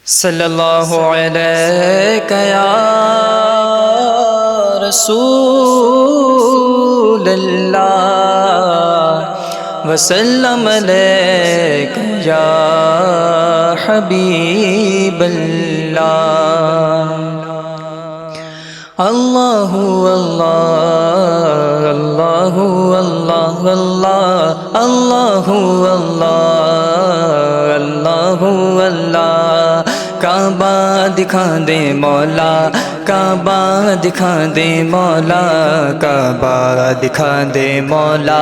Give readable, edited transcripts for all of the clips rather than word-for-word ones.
صلی اللہ علیہ یا رسول اللہ وسلم علیک یا حبیب اللہ۔ اللہ اللہ اللہ اللہ اللہ اللہ اللہ اللہ اللہ۔ کعبہ دکھا دے مولا، کعبہ دکھا دے مولا، کعبہ دکھا دے مولا،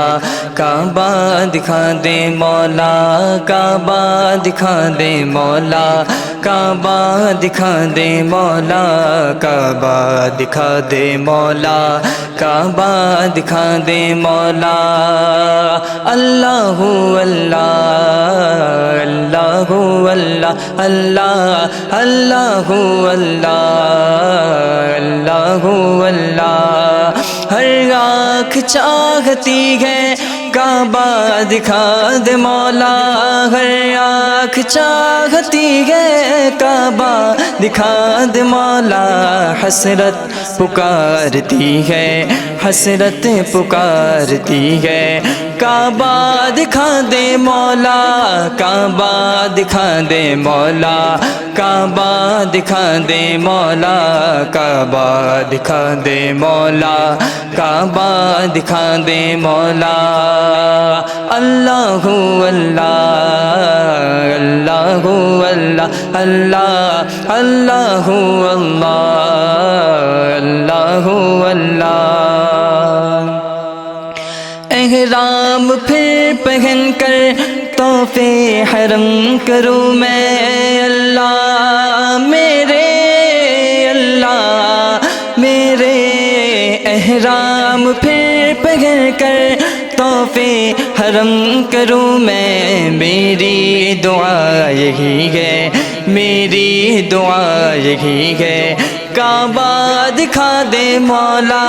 کعبہ دکھا دے مولا، کعبہ دکھا دے مولا، کعبہ دکھا دے مولا، کعبہ دکھا دے مولا، کعبہ دکھا دے مولا۔ اللہ اللہ اللہ اللہ اللہ اللہ اللہ اللہ۔ ہر آنکھ چاہتی ہے کعبہ دکھا دے مولا، ہر آنکھ چاہتی ہے کعبہ دکھا دے مولا۔ حسرت پکارتی ہے، حسرت پکارتی ہے، کعبہ دکھا دے مولا، کعبہ دکھا دے مولا، کعبہ دکھا دے مولا، کعبہ دکھا دے مولا، کعبہ دکھا دے مولا۔ اللہ اللہ اللہ اللہ اللہ اللہ اللہ اللہ۔ احرام پھر پہن کر طواف حرم کروں میں، اللہ میرے اللہ میرے۔ احرام پھر پہن کر طواف حرم کروں میں، میری دعا یہی ہے، میری دعا یہی ہے۔ کعبہ دکھا دے مولا،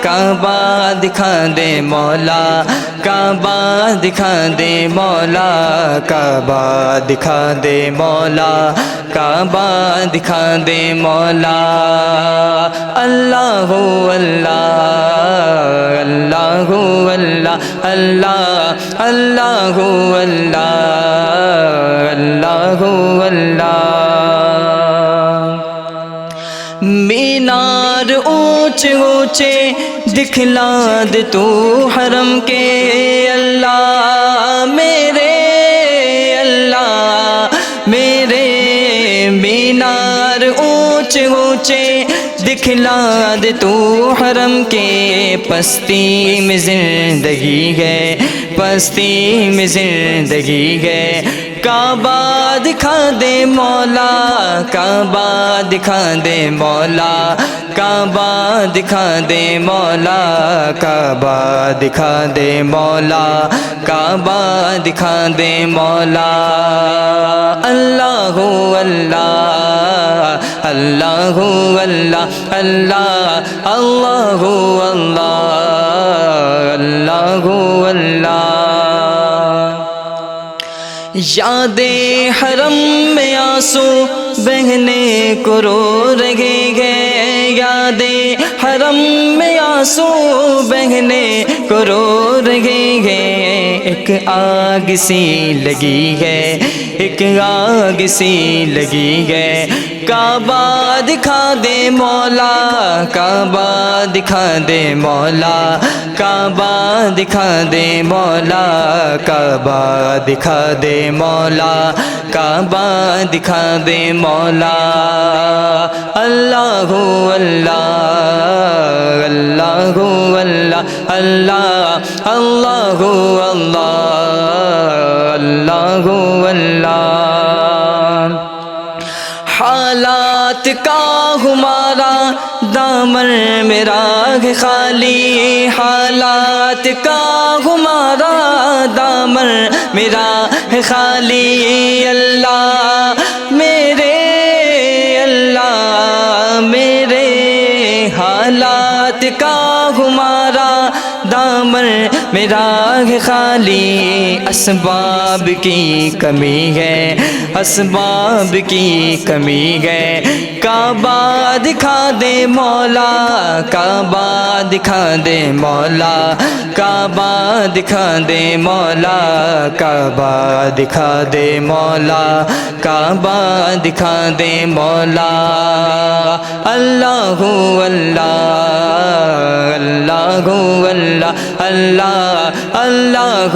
کعبہ دکھا دے مولا، کعبہ دکھا دے مولا، کعبہ دکھا دے مولا، کعبہ دکھا دے مولا۔ اللہ اللہ اللہ اللہ اللہ اللہ اللہ اللہ۔ مینار اونچے اونچے دکھلا دے تو حرم کے، اللہ میرے اللہ میرے۔ مینار اونچے اونچے دکھلا دے تو حرم کے، پستی میں زندگی ہے، پستی میں زندگی ہے۔ کعبہ دکھا دے مولا، کعبہ دکھا دے مولا، کعبہ دکھا دے مولا، کعبہ دکھا دے مولا، کعبہ دکھا دے مولا۔ اللہ اللہ اللہ اللہ اللہ اللہ اللہ اللہ۔ یاد حرم میں آنسو بہنے کو رو رہے گے، یاد حرم میں آنسو بہنے کو رو رہے گے۔ ایک آگ سی لگی ہے، ایک آگ سی لگی ہے۔ کعبہ دکھا دے مولا، کعبہ دکھا دے مولا، کعبہ دکھا دے مولا، کعبہ دکھا دے مولا، کعبہ دکھا دے مولا۔ اللہ اللہ اللہ اللہ اللہ اللہ اللہ اللہ۔ حالات کا ہمارا دامن میرا ہے خالی، حالات کا ہمارا دامن میرا ہے خالی۔ اللہ میرے اللہ میرے، حالات کا ہمارا دامن دامن میرا ہے خالی، اسباب کی کمی ہے، اسباب کی کمی ہے، کعبہ دکھا دے مولا، کعبہ دکھا دے مولا، کعبہ دکھا دے مولا، کعبہ دکھا دے مولا، کعبہ دکھا دے مولا۔ اللہ اللہ اللہ اللہ اللہ اللہ اللہ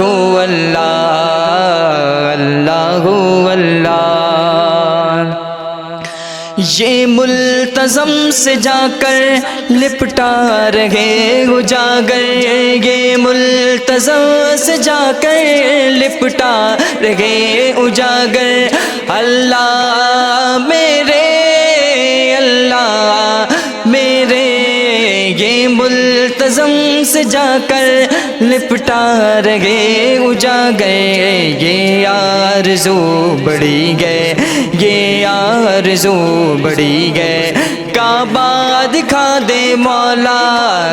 اللہ اللہ۔ یہ ملتزم سے جا کر لپٹا رہے اجاگر، یہ ملتزم سے جا کر لپٹا رہے اجاگر، اللہ میرے اللہ میرے، یہ ملتزم سے جا کر لپٹا رہے اجاگر، یہ آرزو بڑی گئے، یہ آرزو بڑی گئے، کعبہ دکھا دے مولا،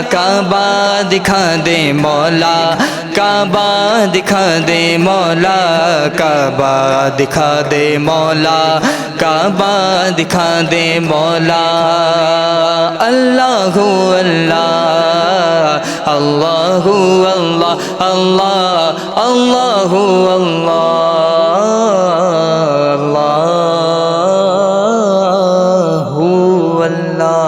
کعبہ دکھا دے مولا، کعبہ دکھا دے مولا، کعبہ دکھا دے مولا، کعبہ دکھا دے مولا۔ اللہ اللہ اللہ اللہ اللہ اللہ اللہ اللہ۔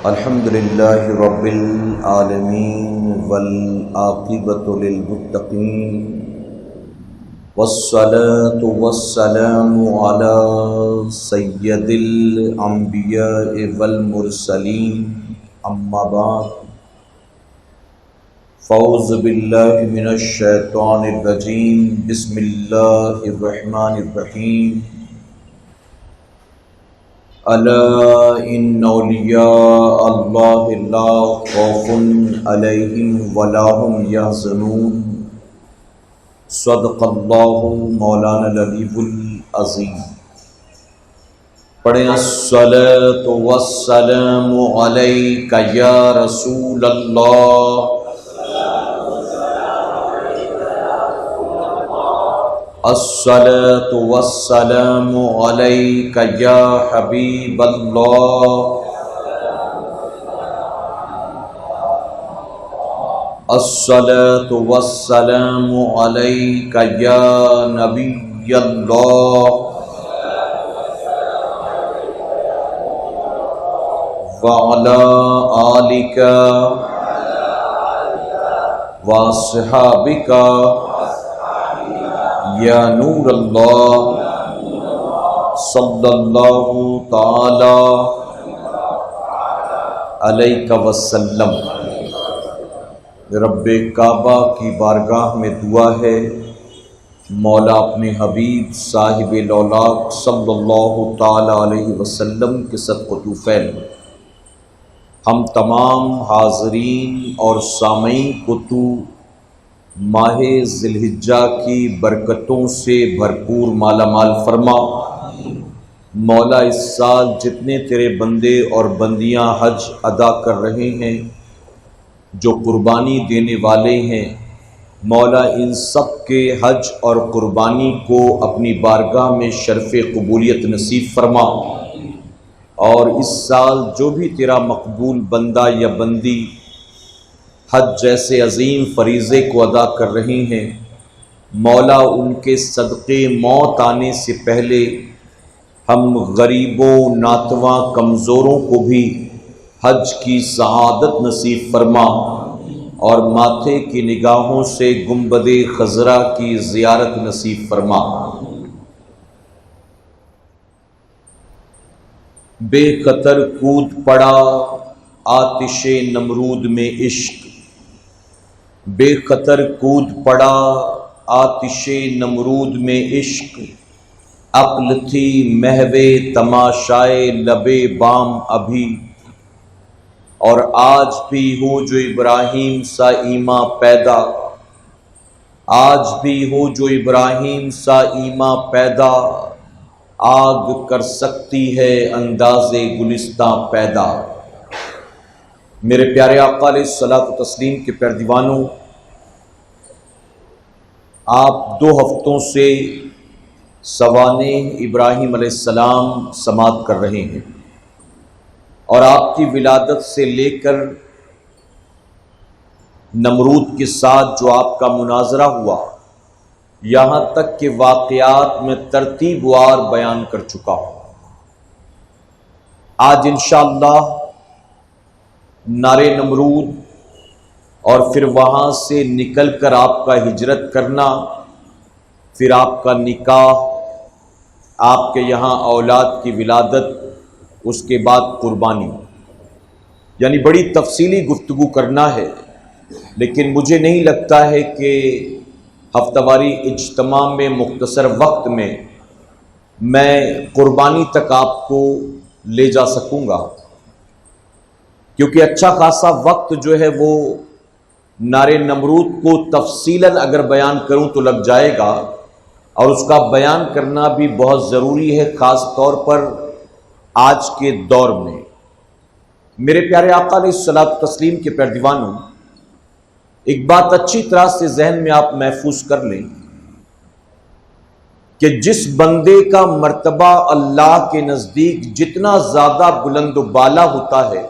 الحمدللہ رب العالمین والعاقبۃ للمتقین، والصلاة والسلام علی سید الانبیاء والمرسلین، اما بعد، فاعوذ باللہ من الشیطان الرجیم، بسم اللہ الرحمن الرحیم۔ الا ان اولیاء اللہ لا خوف علیہم ولا هم یحزنون، صدق اللہ مولانا العلی العظیم۔ پڑھیں الصلاۃ والسلام علیک یا رسول اللہ، الصلاۃ والسلام علیک یا حبیب اللہ، الصلاۃ والسلام علیک یا نبی اللہ، وعلی آلک واصحابک یا نور اللہ، صلی اللہ تعالی علیہ وسلم۔ رب کعبہ کی بارگاہ میں دعا ہے، مولا اپنے حبیب صاحب لولاک صلی اللہ تعالی علیہ وسلم کے صدقہ طوفیل ہم تمام حاضرین اور سامعین کو تو ماہ ذی الحجہ کی برکتوں سے بھرپور مالا مال فرما۔ مولا اس سال جتنے تیرے بندے اور بندیاں حج ادا کر رہے ہیں، جو قربانی دینے والے ہیں، مولا ان سب کے حج اور قربانی کو اپنی بارگاہ میں شرف قبولیت نصیب فرما، اور اس سال جو بھی تیرا مقبول بندہ یا بندی حج جیسے عظیم فریضے کو ادا کر رہے ہیں، مولا ان کے صدقے موت آنے سے پہلے ہم غریبوں، ناتواں، کمزوروں کو بھی حج کی سعادت نصیب فرما، اور ماتھے کی نگاہوں سے گنبد خضرا کی زیارت نصیب فرما۔ بے خطر کود پڑا آتش نمرود میں عشق، بے خطر کود پڑا آتش نمرود میں عشق، عقل تھی محو تماشائے لبے بام ابھی، اور آج بھی ہو جو ابراہیم سا ایماں پیدا، آج بھی ہو جو ابراہیم سا ایماں پیدا، آگ کر سکتی ہے انداز گلستاں پیدا۔ میرے پیارے آقا علیہ الصلوۃ والتسلیم کے پیردیوانوں، آپ 2 ہفتوں سے سوانح ابراہیم علیہ السلام سماعت کر رہے ہیں، اور آپ کی ولادت سے لے کر نمرود کے ساتھ جو آپ کا مناظرہ ہوا، یہاں تک کہ واقعات میں ترتیب وار بیان کر چکا ہوں۔ آج انشاءاللہ نارے نمرود اور پھر وہاں سے نکل کر آپ کا ہجرت کرنا، پھر آپ کا نکاح، آپ کے یہاں اولاد کی ولادت، اس کے بعد قربانی، یعنی بڑی تفصیلی گفتگو کرنا ہے۔ لیکن مجھے نہیں لگتا ہے کہ ہفتہ واری اجتماع میں مختصر وقت میں قربانی تک آپ کو لے جا سکوں گا، کیونکہ اچھا خاصا وقت جو ہے وہ نعرے نمرود کو تفصیلاً اگر بیان کروں تو لگ جائے گا، اور اس کا بیان کرنا بھی بہت ضروری ہے، خاص طور پر آج کے دور میں۔ میرے پیارے آقا علیہ الصلوۃ والتسلیم کے پیردیوانوں، ایک بات اچھی طرح سے ذہن میں آپ محفوظ کر لیں کہ جس بندے کا مرتبہ اللہ کے نزدیک جتنا زیادہ بلند و بالا ہوتا ہے،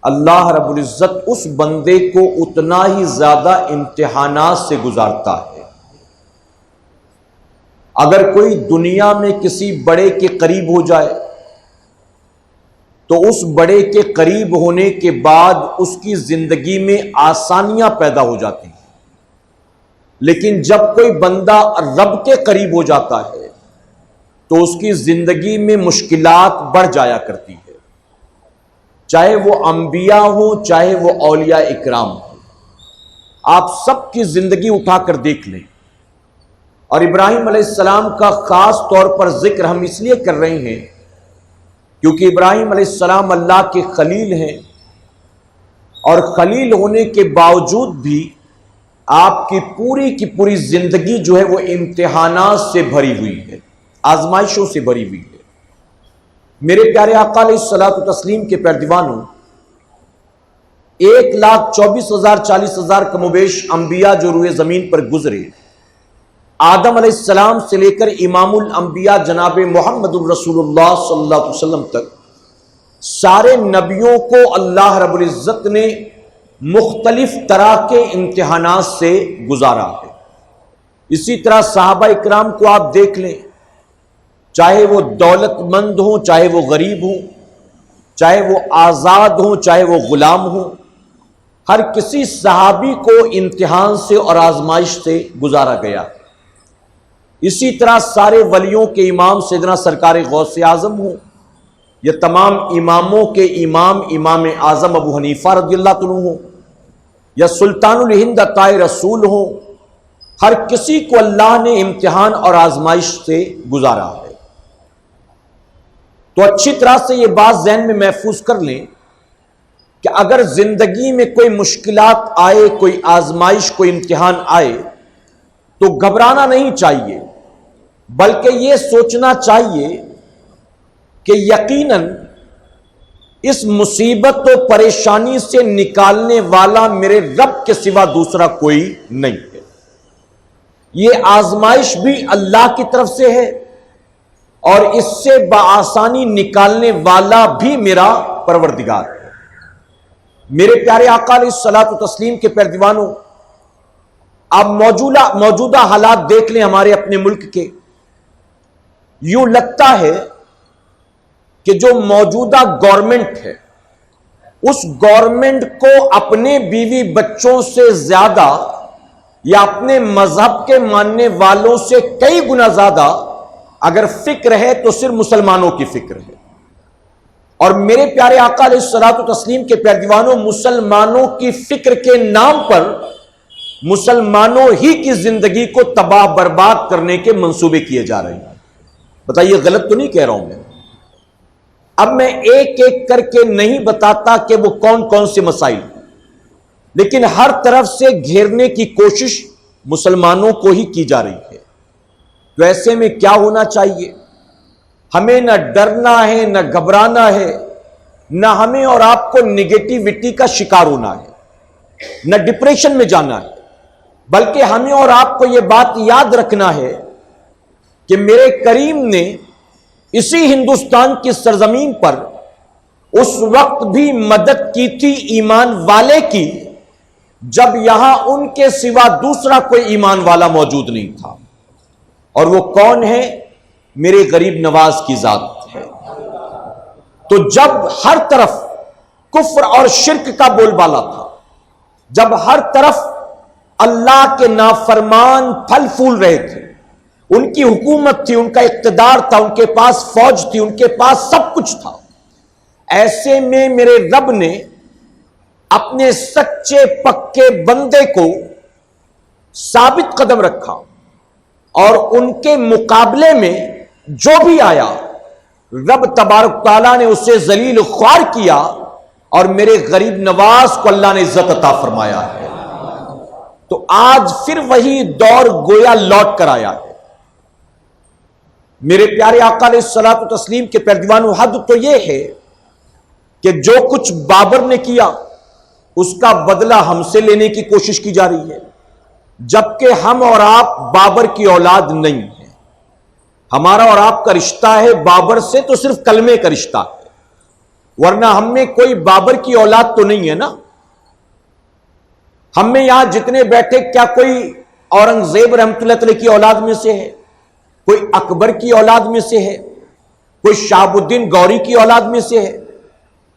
اللہ رب العزت اس بندے کو اتنا ہی زیادہ امتحانات سے گزارتا ہے۔ اگر کوئی دنیا میں کسی بڑے کے قریب ہو جائے تو اس بڑے کے قریب ہونے کے بعد اس کی زندگی میں آسانیاں پیدا ہو جاتی ہیں، لیکن جب کوئی بندہ رب کے قریب ہو جاتا ہے تو اس کی زندگی میں مشکلات بڑھ جایا کرتی ہے، چاہے وہ انبیاء ہوں، چاہے وہ اولیاء اکرام ہوں۔ آپ سب کی زندگی اٹھا کر دیکھ لیں، اور ابراہیم علیہ السلام کا خاص طور پر ذکر ہم اس لیے کر رہے ہیں کیونکہ ابراہیم علیہ السلام اللہ کے خلیل ہیں، اور خلیل ہونے کے باوجود بھی آپ کی پوری زندگی جو ہے وہ امتحانات سے بھری ہوئی ہے، آزمائشوں سے بھری ہوئی ہے۔ میرے پیارے آقا علیہ الصلوۃ والتسلیم کے پیردیوانوں، 1,24,000 40,000 کم و بیش انبیاء جو روئے زمین پر گزرے، آدم علیہ السلام سے لے کر امام الانبیاء جناب محمد الرسول اللہ صلی اللہ علیہ وسلم تک، سارے نبیوں کو اللہ رب العزت نے مختلف طرح کے امتحانات سے گزارا ہے۔ اسی طرح صحابہ اکرام کو آپ دیکھ لیں، چاہے وہ دولت مند ہوں، چاہے وہ غریب ہوں، چاہے وہ آزاد ہوں، چاہے وہ غلام ہوں، ہر کسی صحابی کو امتحان سے اور آزمائش سے گزارا گیا۔ اسی طرح سارے ولیوں کے امام سیدنا سرکار غوث اعظم ہوں، یا تمام اماموں کے امام اعظم ابو حنیفہ رضی اللہ عنہ ہوں، یا سلطان الہند عطاء رسول ہوں، ہر کسی کو اللہ نے امتحان اور آزمائش سے گزارا ہے۔ تو اچھی طرح سے یہ بات ذہن میں محفوظ کر لیں کہ اگر زندگی میں کوئی مشکلات آئے، کوئی آزمائش، کوئی امتحان آئے تو گھبرانا نہیں چاہیے، بلکہ یہ سوچنا چاہیے کہ یقیناً اس مصیبت و پریشانی سے نکالنے والا میرے رب کے سوا دوسرا کوئی نہیں ہے۔ یہ آزمائش بھی اللہ کی طرف سے ہے، اور اس سے بآسانی نکالنے والا بھی میرا پروردگار ہے۔ میرے پیارے آقا علیہ الصلوۃ والتسلیم کے پیردیوانوں، آپ موجودہ حالات دیکھ لیں ہمارے اپنے ملک کے، یوں لگتا ہے کہ جو موجودہ گورنمنٹ ہے، اس گورنمنٹ کو اپنے بیوی بچوں سے زیادہ یا اپنے مذہب کے ماننے والوں سے کئی گنا زیادہ اگر فکر ہے تو صرف مسلمانوں کی فکر ہے۔ اور میرے پیارے آقا علیہ الصلوۃ والتسلیم کے پیردیوانوں، مسلمانوں کی فکر کے نام پر مسلمانوں ہی کی زندگی کو تباہ برباد کرنے کے منصوبے کیے جا رہے ہیں۔ بتائیے غلط تو نہیں کہہ رہا ہوں میں؟ اب میں ایک ایک کر کے نہیں بتاتا کہ وہ کون کون سے مسائل، لیکن ہر طرف سے گھیرنے کی کوشش مسلمانوں کو ہی کی جا رہی ہے۔ تو ایسے میں کیا ہونا چاہیے ہمیں نہ ڈرنا ہے، نہ گھبرانا ہے، نہ ہمیں اور آپ کو نگیٹیوٹی کا شکار ہونا ہے، نہ ڈپریشن میں جانا ہے، بلکہ ہمیں اور آپ کو یہ بات یاد رکھنا ہے کہ میرے کریم نے اسی ہندوستان کی سرزمین پر اس وقت بھی مدد کی تھی ایمان والے کی جب یہاں ان کے سوا دوسرا کوئی ایمان والا موجود نہیں تھا، اور وہ کون ہے؟ میرے غریب نواز کی ذات ہے۔ تو جب ہر طرف کفر اور شرک کا بول بالا تھا، جب ہر طرف اللہ کے نافرمان پھل پھول رہے تھے، ان کی حکومت تھی، ان کا اقتدار تھا، ان کے پاس فوج تھی، ان کے پاس سب کچھ تھا، ایسے میں میرے رب نے اپنے سچے پکے بندے کو ثابت قدم رکھا، اور ان کے مقابلے میں جو بھی آیا رب تبارک تعالیٰ نے اسے ذلیل خوار کیا، اور میرے غریب نواز کو اللہ نے عزت عطا فرمایا ہے۔ تو آج پھر وہی دور گویا لوٹ کر آیا ہے۔ میرے پیارے آقا علیہ الصلوۃ والتسلیم کے پیروانوں، حد تو یہ ہے کہ جو کچھ بابر نے کیا اس کا بدلہ ہم سے لینے کی کوشش کی جا رہی ہے، جبکہ ہم اور آپ بابر کی اولاد نہیں ہیں۔ ہمارا اور آپ کا رشتہ ہے بابر سے تو صرف کلمے کا رشتہ ہے، ورنہ ہم میں کوئی بابر کی اولاد تو نہیں ہے نا۔ ہم میں یہاں جتنے بیٹھے، کیا کوئی اورنگزیب رحمۃ اللہ علیہ کی اولاد میں سے ہے؟ کوئی اکبر کی اولاد میں سے ہے؟ کوئی شہاب الدین گوری کی اولاد میں سے ہے؟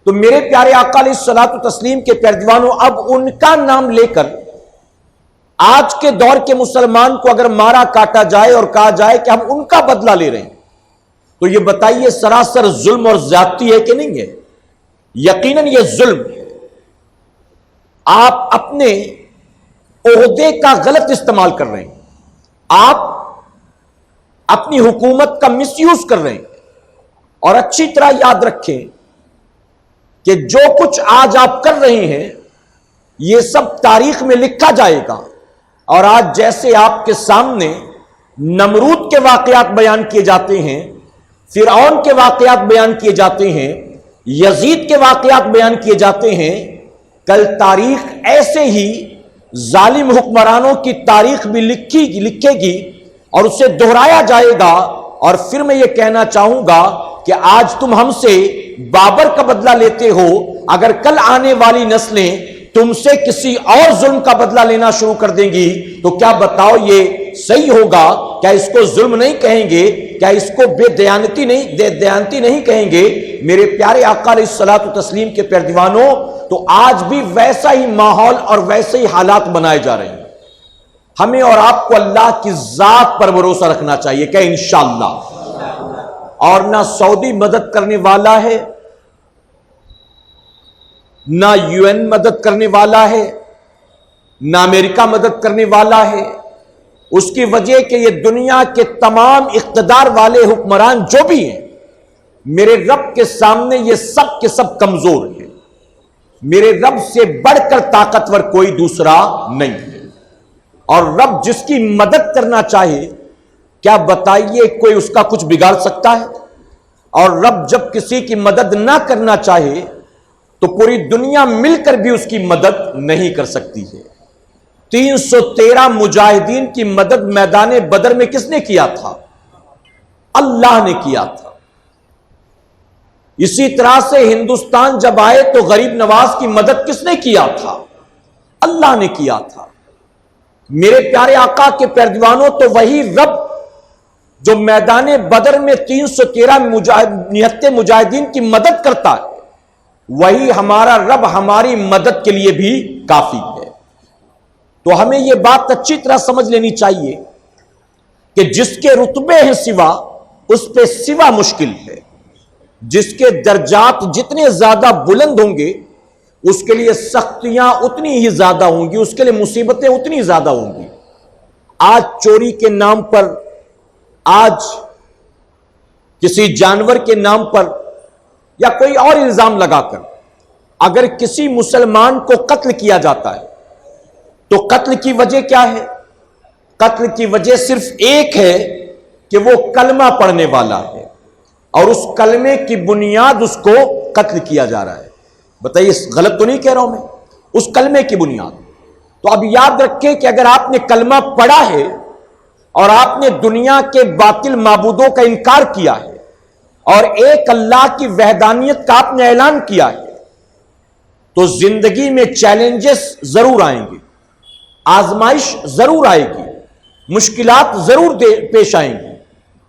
تو میرے پیارے آقا علیہ الصلوۃ والتسلیم کے پیروانوں، اب ان کا نام لے کر آج کے دور کے مسلمان کو اگر مارا کاٹا جائے اور کہا جائے کہ ہم ان کا بدلہ لے رہے ہیں، تو یہ بتائیے سراسر ظلم اور زیادتی ہے کہ نہیں ہے؟ یقیناً یہ ظلم ہے۔ آپ اپنے عہدے کا غلط استعمال کر رہے ہیں، آپ اپنی حکومت کا مس یوز کر رہے ہیں، اور اچھی طرح یاد رکھیں کہ جو کچھ آج آپ کر رہے ہیں یہ سب تاریخ میں لکھا جائے گا، اور آج جیسے آپ کے سامنے نمرود کے واقعات بیان کیے جاتے ہیں، فرعون کے واقعات بیان کیے جاتے ہیں، یزید کے واقعات بیان کیے جاتے ہیں، کل تاریخ ایسے ہی ظالم حکمرانوں کی تاریخ بھی لکھے گی اور اسے دہرایا جائے گا۔ اور پھر میں یہ کہنا چاہوں گا کہ آج تم ہم سے بابر کا بدلہ لیتے ہو، اگر کل آنے والی نسلیں تم سے کسی اور ظلم کا بدلہ لینا شروع کر دیں گی تو کیا بتاؤ یہ صحیح ہوگا؟ کیا اس کو ظلم نہیں کہیں گے؟ کیا اس کو بے دیانتی نہیں کہیں گے؟ میرے پیارے آقا علیہ الصلوۃ والتسلیم کے پیروانوں، تو آج بھی ویسا ہی ماحول اور ویسے ہی حالات بنائے جا رہے ہیں۔ ہمیں اور آپ کو اللہ کی ذات پر بھروسہ رکھنا چاہیے کہ انشاءاللہ، اور نہ سعودی مدد کرنے والا ہے، نہ یو این مدد کرنے والا ہے، نہ امریکہ مدد کرنے والا ہے۔ اس کی وجہ کہ یہ دنیا کے تمام اقتدار والے حکمران جو بھی ہیں، میرے رب کے سامنے یہ سب کے سب کمزور ہیں۔ میرے رب سے بڑھ کر طاقتور کوئی دوسرا نہیں ہے، اور رب جس کی مدد کرنا چاہے، کیا بتائیے کوئی اس کا کچھ بگاڑ سکتا ہے؟ اور رب جب کسی کی مدد نہ کرنا چاہے تو پوری دنیا مل کر بھی اس کی مدد نہیں کر سکتی ہے۔ 313 مجاہدین کی مدد میدان بدر میں کس نے کیا تھا؟ اللہ نے کیا تھا۔ اسی طرح سے ہندوستان جب آئے تو غریب نواز کی مدد کس نے کیا تھا؟ اللہ نے کیا تھا۔ میرے پیارے آقا کے پیروانوں، تو وہی رب جو میدان بدر میں 313 مجاہدین کی مدد کرتا ہے، وہی ہمارا رب ہماری مدد کے لیے بھی کافی ہے۔ تو ہمیں یہ بات اچھی طرح سمجھ لینی چاہیے کہ جس کے رتبے ہیں سوا، اس پہ سوا مشکل ہے۔ جس کے درجات جتنے زیادہ بلند ہوں گے، اس کے لیے سختیاں اتنی ہی زیادہ ہوں گی، اس کے لیے مصیبتیں اتنی زیادہ ہوں گی۔ آج چوری کے نام پر، آج کسی جانور کے نام پر، یا کوئی اور الزام لگا کر اگر کسی مسلمان کو قتل کیا جاتا ہے تو قتل کی وجہ کیا ہے؟ قتل کی وجہ صرف ایک ہے کہ وہ کلمہ پڑھنے والا ہے، اور اس کلمے کی بنیاد اس کو قتل کیا جا رہا ہے. بتائیے غلط تو نہیں کہہ رہا ہوں میں؟ اس کلمے کی بنیاد. تو اب یاد رکھیں کہ اگر آپ نے کلمہ پڑھا ہے اور آپ نے دنیا کے باطل معبودوں کا انکار کیا ہے اور ایک اللہ کی وحدانیت کا آپ نے اعلان کیا ہے، تو زندگی میں چیلنجز ضرور آئیں گے، آزمائش ضرور آئے گی، مشکلات ضرور پیش آئیں گی،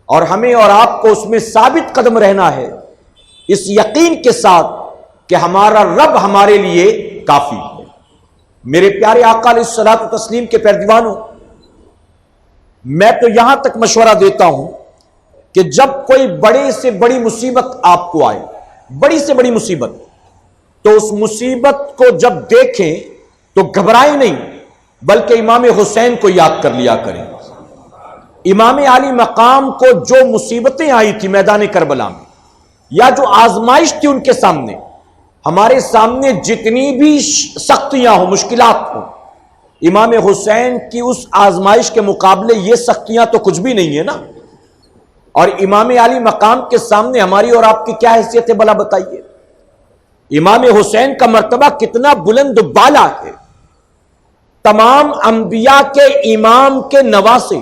اور ہمیں اور آپ کو اس میں ثابت قدم رہنا ہے اس یقین کے ساتھ کہ ہمارا رب ہمارے لیے کافی ہے. میرے پیارے آقا علیہ الصلوۃ والتسلیم کے پیروانوں، میں تو یہاں تک مشورہ دیتا ہوں کہ جب کوئی بڑے سے بڑی مصیبت آپ کو آئے، بڑی سے بڑی مصیبت، تو اس مصیبت کو جب دیکھیں تو گھبرائیں نہیں، بلکہ امام حسین کو یاد کر لیا کریں. امام علی مقام کو جو مصیبتیں آئی تھی میدان کربلا میں، یا جو آزمائش تھی ان کے سامنے، ہمارے سامنے جتنی بھی سختیاں ہوں، مشکلات ہوں، امام حسین کی اس آزمائش کے مقابلے یہ سختیاں تو کچھ بھی نہیں ہے نا. اور امام علی مقام کے سامنے ہماری اور آپ کی کیا حیثیت ہے بھلا بتائیے؟ امام حسین کا مرتبہ کتنا بلند و بالا ہے. تمام انبیاء کے امام کے نواسے،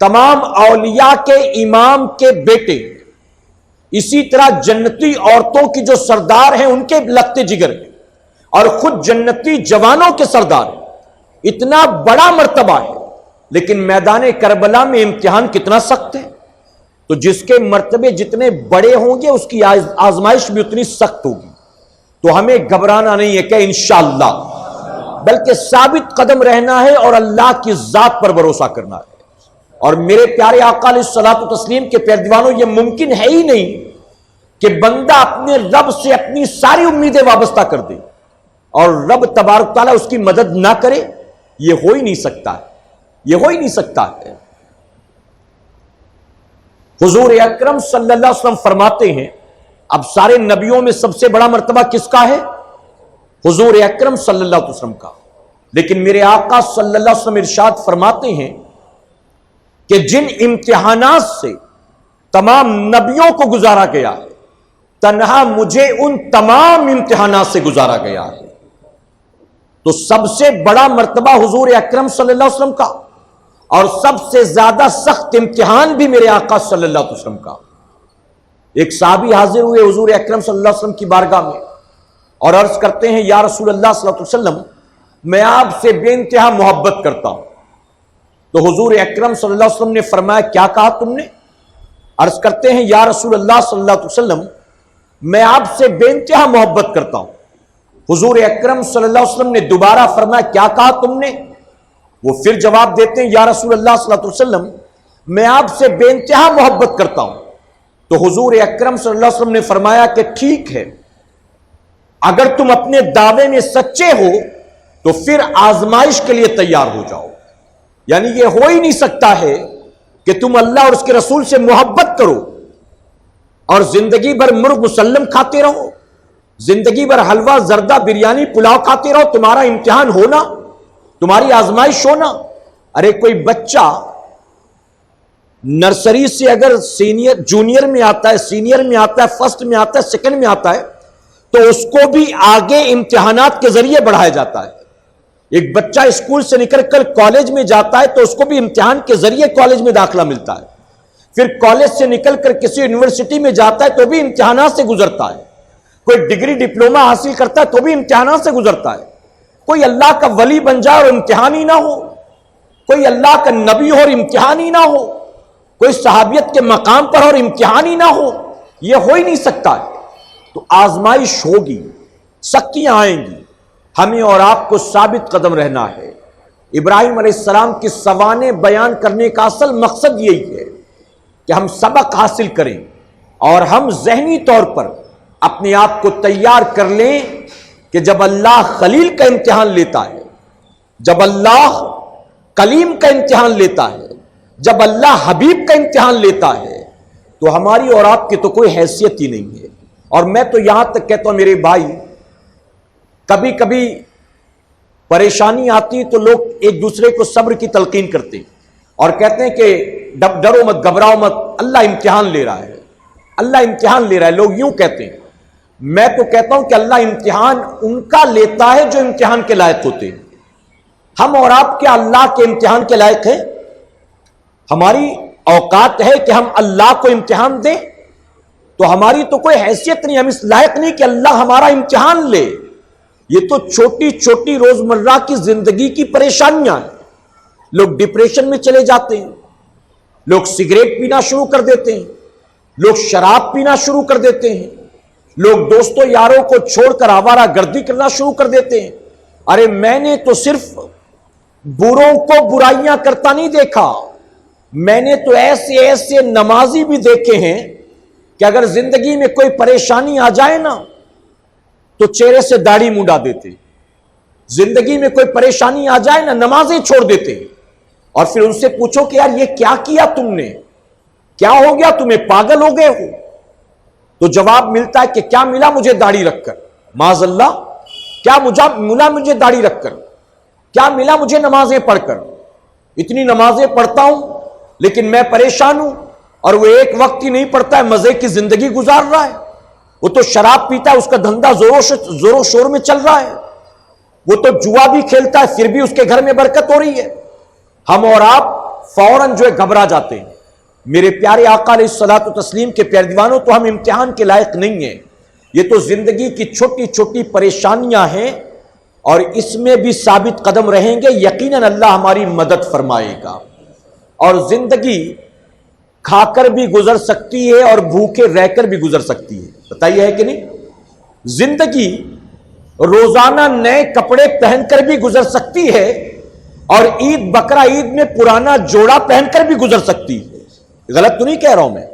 تمام اولیاء کے امام کے بیٹے، اسی طرح جنتی عورتوں کی جو سردار ہیں ان کے لگتے جگر ہیں، اور خود جنتی جوانوں کے سردار ہیں. اتنا بڑا مرتبہ ہے، لیکن میدان کربلا میں امتحان کتنا سخت ہے. تو جس کے مرتبے جتنے بڑے ہوں گے اس کی آزمائش بھی اتنی سخت ہوگی. تو ہمیں گھبرانا نہیں ہے کہ انشاءاللہ، بلکہ ثابت قدم رہنا ہے اور اللہ کی ذات پر بھروسہ کرنا ہے. اور میرے پیارے آقا علیہ الصلوۃ والتسلیم کے پیروانوں، یہ ممکن ہے ہی نہیں کہ بندہ اپنے رب سے اپنی ساری امیدیں وابستہ کر دے اور رب تبارک تعالیٰ اس کی مدد نہ کرے. یہ ہو ہی نہیں سکتا ہے، یہ ہو ہی نہیں سکتا ہے. حضور اکرم صلی اللہ علیہ وسلم فرماتے ہیں، اب سارے نبیوں میں سب سے بڑا مرتبہ کس کا ہے؟ حضور اکرم صلی اللہ علیہ وسلم کا. لیکن میرے آقا صلی اللہ علیہ وسلم ارشاد فرماتے ہیں کہ جن امتحانات سے تمام نبیوں کو گزارا گیا ہے، تنہا مجھے ان تمام امتحانات سے گزارا گیا ہے. تو سب سے بڑا مرتبہ حضور اکرم صلی اللہ علیہ وسلم کا، اور سب سے زیادہ سخت امتحان بھی میرے آقا صلی اللہ علیہ وسلم کا. ایک صحابی حاضر ہوئے حضور اکرم صلی اللہ علیہ وسلم کی بارگاہ میں اور عرض کرتے ہیں، یا رسول اللہ صلی اللہ علیہ وسلم، میں آپ سے بے انتہا محبت کرتا ہوں. تو حضور اکرم صلی اللہ علیہ وسلم نے فرمایا، کیا کہا تم نے؟ عرض کرتے ہیں، یا رسول اللہ صلی اللہ علیہ وسلم، میں آپ سے بے انتہا محبت کرتا ہوں. حضور اکرم صلی اللہ علیہ وسلم نے دوبارہ فرمایا، کیا کہا تم نے؟ وہ پھر جواب دیتے ہیں، یا رسول اللہ صلی اللہ علیہ وسلم، میں آپ سے بے انتہا محبت کرتا ہوں. تو حضور اکرم صلی اللہ علیہ وسلم نے فرمایا کہ ٹھیک ہے، اگر تم اپنے دعوے میں سچے ہو تو پھر آزمائش کے لیے تیار ہو جاؤ. یعنی یہ ہو ہی نہیں سکتا ہے کہ تم اللہ اور اس کے رسول سے محبت کرو اور زندگی بھر مرغ مسلم کھاتے رہو، زندگی بھر حلوہ زردہ بریانی پلاؤ کھاتے رہو. تمہارا امتحان ہونا، تمہاری آزمائش ہونا. ارے کوئی بچہ نرسری سے اگر جونیئر میں آتا ہے، سینئر میں آتا ہے، فرسٹ میں آتا ہے، سیکنڈ میں آتا ہے، تو اس کو بھی آگے امتحانات کے ذریعے بڑھایا جاتا ہے. ایک بچہ اسکول سے نکل کر کالج میں جاتا ہے تو اس کو بھی امتحان کے ذریعے کالج میں داخلہ ملتا ہے. پھر کالج سے نکل کر کسی یونیورسٹی میں جاتا ہے تو بھی امتحانات سے گزرتا ہے. کوئی ڈگری ڈپلوما حاصل کرتا ہے تو بھی امتحانات سے گزرتا ہے. کوئی اللہ کا ولی بن جائے اور امتحان ہی نہ ہو، کوئی اللہ کا نبی ہو اور امتحان ہی نہ ہو، کوئی صحابیت کے مقام پر اور امتحان ہی نہ ہو، یہ ہو ہی نہیں سکتا. تو آزمائش ہوگی، سختیاں آئیں گی، ہمیں اور آپ کو ثابت قدم رہنا ہے. ابراہیم علیہ السلام کی سوانح بیان کرنے کا اصل مقصد یہی ہے کہ ہم سبق حاصل کریں اور ہم ذہنی طور پر اپنے آپ کو تیار کر لیں کہ جب اللہ خلیل کا امتحان لیتا ہے، جب اللہ کلیم کا امتحان لیتا ہے، جب اللہ حبیب کا امتحان لیتا ہے، تو ہماری اور آپ کی تو کوئی حیثیت ہی نہیں ہے. اور میں تو یہاں تک کہتا ہوں میرے بھائی، کبھی کبھی پریشانی آتی تو لوگ ایک دوسرے کو صبر کی تلقین کرتے ہیں اور کہتے ہیں کہ ڈرو مت، گھبراؤ مت، اللہ امتحان لے رہا ہے. اللہ امتحان لے رہا ہے. لوگ یوں کہتے ہیں, میں تو کہتا ہوں کہ اللہ امتحان ان کا لیتا ہے جو امتحان کے لائق ہوتے ہیں. ہم اور آپ کیا اللہ کے امتحان کے لائق ہیں؟ ہماری اوقات ہے کہ ہم اللہ کو امتحان دیں؟ تو ہماری تو کوئی حیثیت نہیں, ہم اس لائق نہیں کہ اللہ ہمارا امتحان لے. یہ تو چھوٹی چھوٹی روزمرہ کی زندگی کی پریشانیاں ہیں. لوگ ڈپریشن میں چلے جاتے ہیں, لوگ سگریٹ پینا شروع کر دیتے ہیں, لوگ شراب پینا شروع کر دیتے ہیں, لوگ دوستوں یاروں کو چھوڑ کر آوارہ گردی کرنا شروع کر دیتے ہیں. ارے میں نے تو صرف بروں کو برائیاں کرتا نہیں دیکھا, میں نے تو ایسے ایسے نمازی بھی دیکھے ہیں کہ اگر زندگی میں کوئی پریشانی آ جائے نا تو چہرے سے داڑھی منڈا دیتے. زندگی میں کوئی پریشانی آ جائے نا نمازیں چھوڑ دیتے. اور پھر ان سے پوچھو کہ یار یہ کیا کیا تم نے, کیا ہو گیا تمہیں, پاگل ہو گئے ہو؟ تو جواب ملتا ہے کہ کیا ملا مجھے داڑھی رکھ کر, معاذ اللہ, کیا ملا مجھے داڑھی رکھ کر, کیا ملا مجھے نمازیں پڑھ کر؟ اتنی نمازیں پڑھتا ہوں لیکن میں پریشان ہوں. اور وہ ایک وقت ہی نہیں پڑھتا ہے, مزے کی زندگی گزار رہا ہے. وہ تو شراب پیتا ہے, اس کا دھندا زور و شور میں چل رہا ہے. وہ تو جوا بھی کھیلتا ہے, پھر بھی اس کے گھر میں برکت ہو رہی ہے. ہم اور آپ فوراً جو ہے گھبرا جاتے ہیں. میرے پیارے آقا علیہ الصلوۃ والتسلیم کے پیارے دیوانوں, تو ہم امتحان کے لائق نہیں ہیں. یہ تو زندگی کی چھوٹی چھوٹی پریشانیاں ہیں اور اس میں بھی ثابت قدم رہیں گے. یقیناً اللہ ہماری مدد فرمائے گا. اور زندگی کھا کر بھی گزر سکتی ہے اور بھوکے رہ کر بھی گزر سکتی ہے. بتائیے ہے کہ نہیں؟ زندگی روزانہ نئے کپڑے پہن کر بھی گزر سکتی ہے اور عید بقرہ عید میں پرانا جوڑا پہن کر بھی گزر سکتی ہے. غلط تو نہیں کہہ رہا ہوں میں؟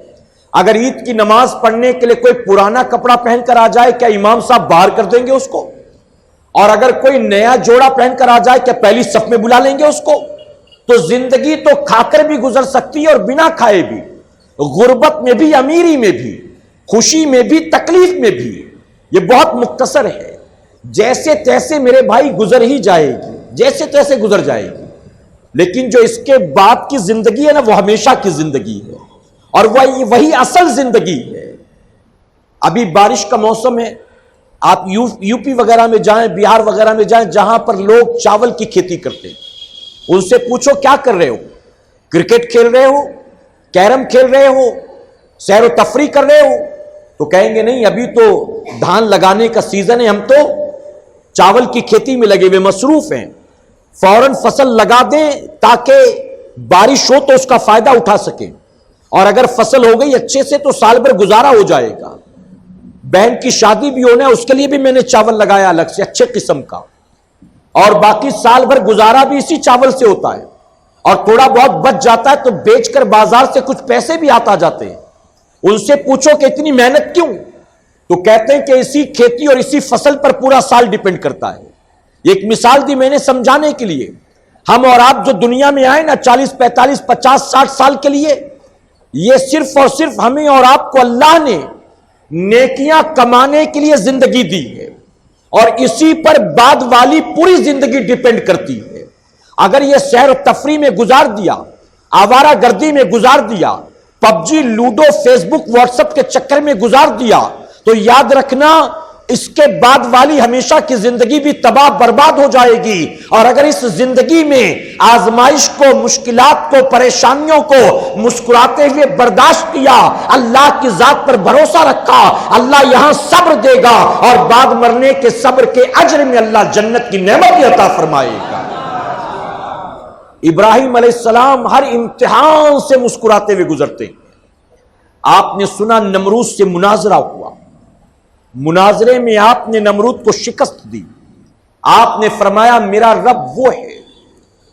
اگر عید کی نماز پڑھنے کے لیے کوئی پرانا کپڑا پہن کر آ جائے, کیا امام صاحب باہر کر دیں گے اس کو؟ اور اگر کوئی نیا جوڑا پہن کر آ جائے, کیا پہلی صف میں بلا لیں گے اس کو؟ تو زندگی تو کھا کر بھی گزر سکتی ہے اور بنا کھائے بھی, غربت میں بھی, امیری میں بھی, خوشی میں بھی, تکلیف میں بھی. یہ بہت مختصر ہے, جیسے تیسے میرے بھائی گزر ہی جائے گی, جیسے تیسے گزر جائے گی. لیکن جو اس کے بعد کی زندگی ہے نا, وہ ہمیشہ کی زندگی ہے اور وہی اصل زندگی ہے. ابھی بارش کا موسم ہے, آپ یو پی وغیرہ میں جائیں, بہار وغیرہ میں جائیں, جہاں پر لوگ چاول کی کھیتی کرتے ہیں, ان سے پوچھو کیا کر رہے ہو؟ کرکٹ کھیل رہے ہو, کیرم کھیل رہے ہو, سیر و تفریح کر رہے ہو؟ تو کہیں گے نہیں, ابھی تو دھان لگانے کا سیزن ہے, ہم تو چاول کی کھیتی میں لگے ہوئے مصروف ہیں. فوراً فصل لگا دیں تاکہ بارش ہو تو اس کا فائدہ اٹھا سکیں, اور اگر فصل ہو گئی اچھے سے تو سال بھر گزارا ہو جائے گا. بہن کی شادی بھی ہونا ہے, اس کے لیے بھی میں نے چاول لگایا الگ سے اچھے قسم کا, اور باقی سال بھر گزارا بھی اسی چاول سے ہوتا ہے. اور تھوڑا بہت بچ جاتا ہے تو بیچ کر بازار سے کچھ پیسے بھی آتا جاتے ہیں. ان سے پوچھو کہ اتنی محنت کیوں؟ تو کہتے ہیں کہ اسی کھیتی اور اسی فصل پر پورا سال ڈیپینڈ کرتا ہے. ایک مثال دی میں نے سمجھانے کے لیے. ہم اور آپ جو دنیا میں آئے نا 40 45 50 60 سال کے لیے, یہ صرف اور صرف ہمیں اور آپ کو اللہ نے نیکیاں کمانے کے لیے زندگی دی ہے, اور اسی پر بعد والی پوری زندگی ڈیپینڈ کرتی ہے. اگر یہ سیر و تفریح میں گزار دیا, آوارہ گردی میں گزار دیا, پب جی, لوڈو, فیس بک, واٹس ایپ کے چکر میں گزار دیا, تو یاد رکھنا اس کے بعد والی ہمیشہ کی زندگی بھی تباہ برباد ہو جائے گی. اور اگر اس زندگی میں آزمائش کو, مشکلات کو, پریشانیوں کو مسکراتے ہوئے برداشت کیا, اللہ کی ذات پر بھروسہ رکھا, اللہ یہاں صبر دے گا, اور بعد مرنے کے صبر کے اجر میں اللہ جنت کی نعمت عطا فرمائے گا. ابراہیم علیہ السلام ہر امتحان سے مسکراتے ہوئے گزرتے. آپ نے سنا نمرود سے مناظرہ ہوا, مناظرے میں آپ نے نمرود کو شکست دی. آپ نے فرمایا میرا رب وہ ہے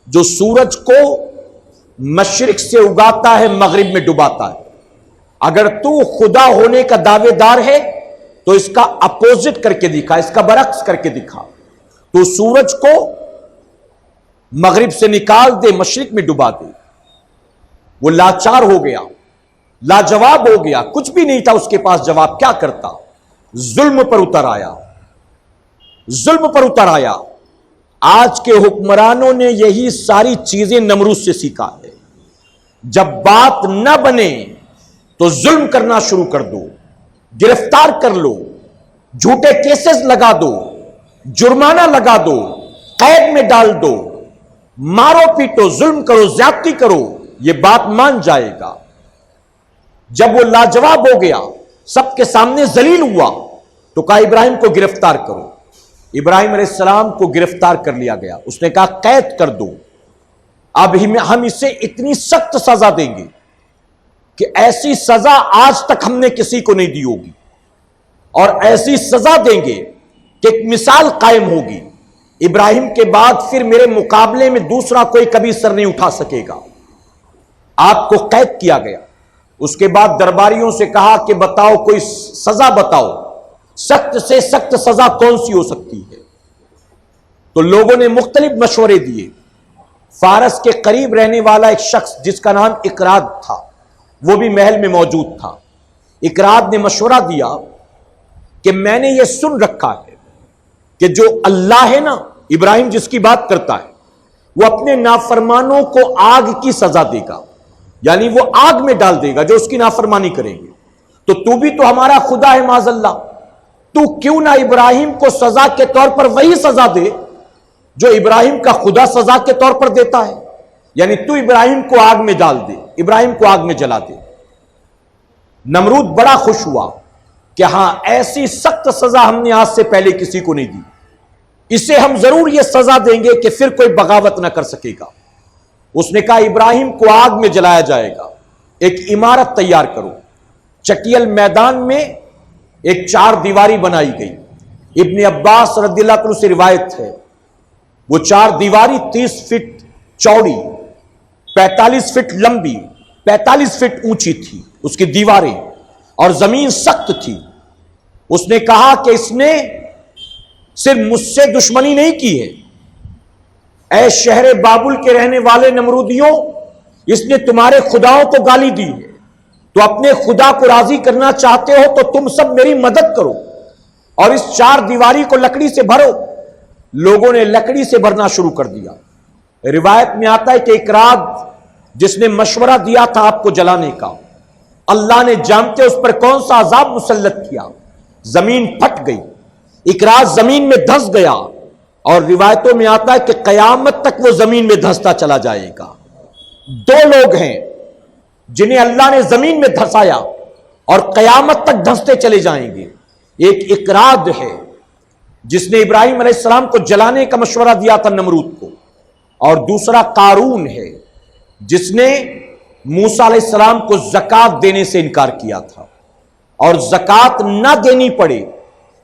جو سورج کو مشرق سے اگاتا ہے, مغرب میں ڈباتا ہے. اگر تو خدا ہونے کا دعوے دار ہے تو اس کا اپوزٹ کر کے دکھا, اس کا برعکس کر کے دکھا. تو سورج کو مغرب سے نکال دے, مشرق میں ڈبا دے. وہ لاچار ہو گیا, لاجواب ہو گیا, کچھ بھی نہیں تھا اس کے پاس جواب. کیا کرتا؟ ظلم پر اتر آیا, ظلم پر اتر آیا. آج کے حکمرانوں نے یہی ساری چیزیں نمرود سے سیکھا ہے. جب بات نہ بنے تو ظلم کرنا شروع کر دو، گرفتار کر لو، جھوٹے کیسز لگا دو، جرمانہ لگا دو، قید میں ڈال دو، مارو پیٹو، ظلم کرو، زیادتی کرو، یہ بات مان جائے گا۔ جب وہ لاجواب ہو گیا، سب کے سامنے ذلیل ہوا، تو کہا ابراہیم کو گرفتار کرو۔ ابراہیم علیہ السلام کو گرفتار کر لیا گیا۔ اس نے کہا قید کر دو، اب ہم اسے اتنی سخت سزا دیں گے کہ ایسی سزا آج تک ہم نے کسی کو نہیں دی ہوگی، اور ایسی سزا دیں گے کہ ایک مثال قائم ہوگی، ابراہیم کے بعد پھر میرے مقابلے میں دوسرا کوئی کبھی سر نہیں اٹھا سکے گا۔ آپ کو قید کیا گیا۔ اس کے بعد درباریوں سے کہا کہ بتاؤ، کوئی سزا بتاؤ، سخت سے سخت سزا کون سی ہو سکتی ہے؟ تو لوگوں نے مختلف مشورے دیے۔ فارس کے قریب رہنے والا ایک شخص جس کا نام اقراد تھا، وہ بھی محل میں موجود تھا۔ اقراد نے مشورہ دیا کہ میں نے یہ سن رکھا ہے کہ جو اللہ ہے نا، ابراہیم جس کی بات کرتا ہے، وہ اپنے نافرمانوں کو آگ کی سزا دے گا، یعنی وہ آگ میں ڈال دے گا جو اس کی نافرمانی کریں گے۔ تو بھی تو ہمارا خدا ہے معاذ اللہ، تو کیوں نہ ابراہیم کو سزا کے طور پر وہی سزا دے جو ابراہیم کا خدا سزا کے طور پر دیتا ہے، یعنی تو ابراہیم کو آگ میں ڈال دے، ابراہیم کو آگ میں جلا دے۔ نمرود بڑا خوش ہوا کہ ہاں، ایسی سخت سزا ہم نے آج سے پہلے کسی کو نہیں دی، اسے ہم ضرور یہ سزا دیں گے کہ پھر کوئی بغاوت نہ کر سکے گا۔ اس نے کہا ابراہیم کو آگ میں جلایا جائے گا، ایک عمارت تیار کرو۔ چکیل میدان میں ایک 4 دیواری بنائی گئی۔ ابن عباس رضی اللہ عنہ سے روایت ہے، وہ 4 دیواری 30 فٹ چوڑی، 45 فٹ لمبی، 45 فٹ اونچی تھی اس کی دیواریں، اور زمین سخت تھی۔ اس نے کہا کہ اس نے صرف مجھ سے دشمنی نہیں کی ہے، اے شہر بابل کے رہنے والے نمرودیوں، اس نے تمہارے خداؤں کو گالی دی ہے، تو اپنے خدا کو راضی کرنا چاہتے ہو تو تم سب میری مدد کرو اور اس 4 دیواری کو لکڑی سے بھرو۔ لوگوں نے لکڑی سے بھرنا شروع کر دیا۔ روایت میں آتا ہے کہ اقراد جس نے مشورہ دیا تھا آپ کو جلانے کا، اللہ نے جانتے اس پر کون سا عذاب مسلط کیا، زمین پھٹ گئی، اقراد زمین میں دھس گیا، اور روایتوں میں آتا ہے کہ قیامت تک وہ زمین میں دھستا چلا جائے گا۔ 2 لوگ ہیں جنہیں اللہ نے زمین میں دھسایا اور قیامت تک دھستے چلے جائیں گے۔ ایک اقراد ہے جس نے ابراہیم علیہ السلام کو جلانے کا مشورہ دیا تھا نمرود کو، اور دوسرا قارون ہے جس نے موسیٰ علیہ السلام کو زکوٰۃ دینے سے انکار کیا تھا، اور زکوٰۃ نہ دینی پڑے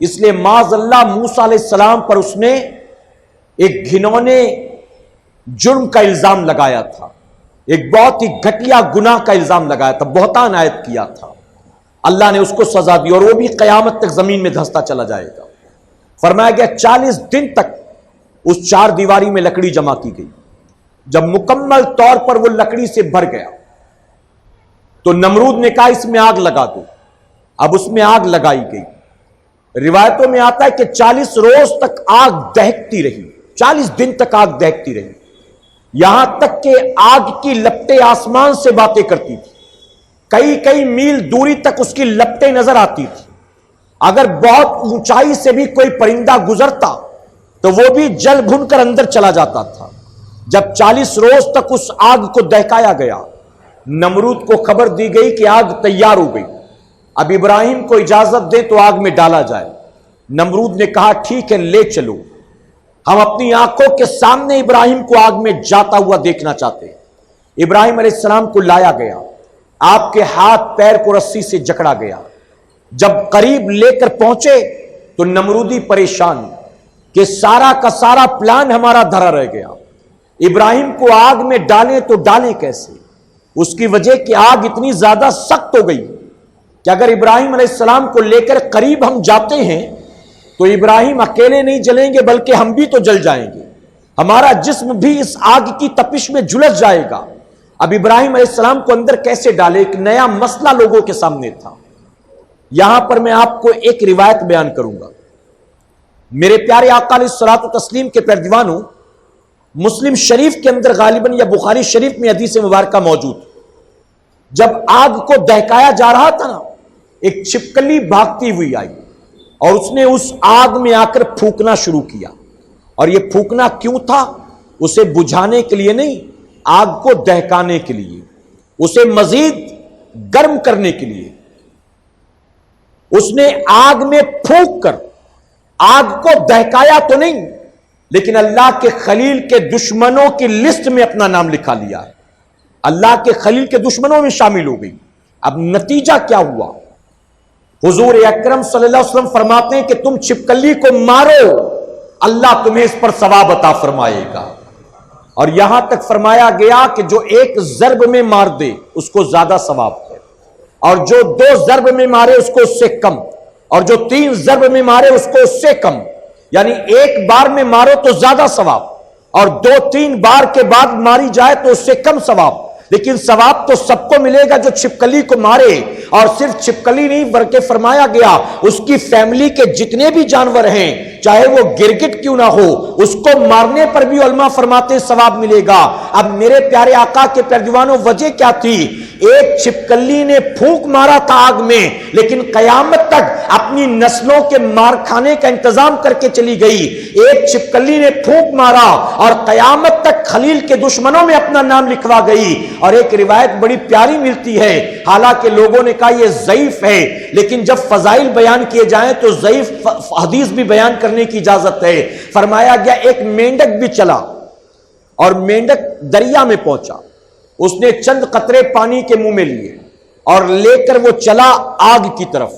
اس لیے معاذ اللہ موسیٰ علیہ السلام پر اس نے ایک گھنونے جرم کا الزام لگایا تھا، ایک بہت ہی گھٹیا گناہ کا الزام لگایا تھا، بہتان عائد کیا تھا۔ اللہ نے اس کو سزا دی اور وہ بھی قیامت تک زمین میں دھستا چلا جائے گا۔ فرمایا گیا 40 دن تک اس 4 دیواری میں لکڑی جمع کی گئی۔ جب مکمل طور پر وہ لکڑی سے بھر گیا تو نمرود نے کہا اس میں آگ لگا دو۔ اب اس میں آگ لگائی گئی۔ روایتوں میں آتا ہے کہ 40 روز تک آگ دہکتی رہی، 40 دن تک آگ دہکتی رہی، یہاں تک کہ آگ کی لپٹیں آسمان سے باتیں کرتی تھی، کئی میل دوری تک اس کی لپٹیں نظر آتی تھی۔ اگر بہت اونچائی سے بھی کوئی پرندہ گزرتا تو وہ بھی جل بھن کر اندر چلا جاتا تھا۔ جب 40 روز تک اس آگ کو دہکایا گیا، نمرود کو خبر دی گئی کہ آگ تیار ہو گئی، اب ابراہیم کو اجازت دے تو آگ میں ڈالا جائے۔ نمرود نے کہا ٹھیک ہے، لے چلو، ہم اپنی آنکھوں کے سامنے ابراہیم کو آگ میں جاتا ہوا دیکھنا چاہتے ہیں۔ ابراہیم علیہ السلام کو لایا گیا، آپ کے ہاتھ پیر کو رسی سے جکڑا گیا۔ جب قریب لے کر پہنچے تو نمرودی پریشان کہ سارا کا سارا پلان ہمارا دھرا رہ گیا، ابراہیم کو آگ میں ڈالیں تو ڈالیں کیسے؟ اس کی وجہ کہ آگ اتنی زیادہ سخت ہو گئی کہ اگر ابراہیم علیہ السلام کو لے کر قریب ہم جاتے ہیں تو ابراہیم اکیلے نہیں جلیں گے بلکہ ہم بھی تو جل جائیں گے، ہمارا جسم بھی اس آگ کی تپش میں جھلس جائے گا۔ اب ابراہیم علیہ السلام کو اندر کیسے ڈالے؟ ایک نیا مسئلہ لوگوں کے سامنے تھا۔ یہاں پر میں آپ کو ایک روایت بیان کروں گا۔ میرے پیارے آقا علیہ الصلوۃ والتسلیم کے پیارے دیوانوں، مسلم شریف کے اندر غالباً یا بخاری شریف میں حدیث مبارکہ موجود، جب آگ کو دہکایا جا رہا تھا نا، ایک چھپکلی بھاگتی ہوئی آئی اور اس نے اس آگ میں آ کر پھونکنا شروع کیا. اور یہ پھونکنا کیوں تھا؟ اسے بجھانے کے لیے نہیں، آگ کو دہکانے کے لیے، اسے مزید گرم کرنے کے لیے. اس نے آگ میں پھونک کر آگ کو دہکایا تو نہیں، لیکن اللہ کے خلیل کے دشمنوں کی لسٹ میں اپنا نام لکھا لیا ہے. اللہ کے خلیل کے دشمنوں میں شامل ہو گئی. اب نتیجہ کیا ہوا؟ حضور اکرم صلی اللہ علیہ وسلم فرماتے ہیں کہ تم چھپکلی کو مارو، اللہ تمہیں اس پر ثواب عطا فرمائے گا. اور یہاں تک فرمایا گیا کہ جو ایک ضرب میں مار دے اس کو زیادہ ثواب ہے، اور جو 2 ضرب میں مارے اس کو اس سے کم، اور جو 3 ضرب میں مارے اس کو اس سے کم. یعنی ایک بار میں مارو تو زیادہ ثواب، اور 2-3 بار کے بعد ماری جائے تو اس سے کم ثواب. لیکن ثواب تو سب کو ملے گا جو چھپکلی کو مارے. اور صرف چھپکلی نہیں بلکہ فرمایا گیا اس کی فیملی کے جتنے بھی جانور ہیں، چاہے وہ گرگٹ کیوں نہ ہو، اس کو مارنے پر بھی علماء فرماتے ہیں ثواب ملے گا. اب میرے پیارے آقا کے پیروانوں، وجہ کیا تھی؟ ایک چھپکلی نے پھونک مارا تھا آگ میں، لیکن قیامت تک اپنی نسلوں کے مار کھانے کا انتظام کر کے چلی گئی. ایک چھپکلی نے پھونک مارا اور قیامت تک خلیل کے دشمنوں میں اپنا نام لکھوا گئی. اور ایک روایت بڑی پیاری ملتی ہے، حالانکہ لوگوں نے کہا یہ ضعیف ہے، لیکن جب فضائل بیان کیے جائیں تو ضعیف حدیث بھی بیان کرنے کی اجازت ہے. فرمایا گیا ایک مینڈک بھی چلا اور مینڈک دریا میں پہنچا. اس نے چند قطرے پانی کے منہ میں لیے اور لے کر وہ چلا آگ کی طرف.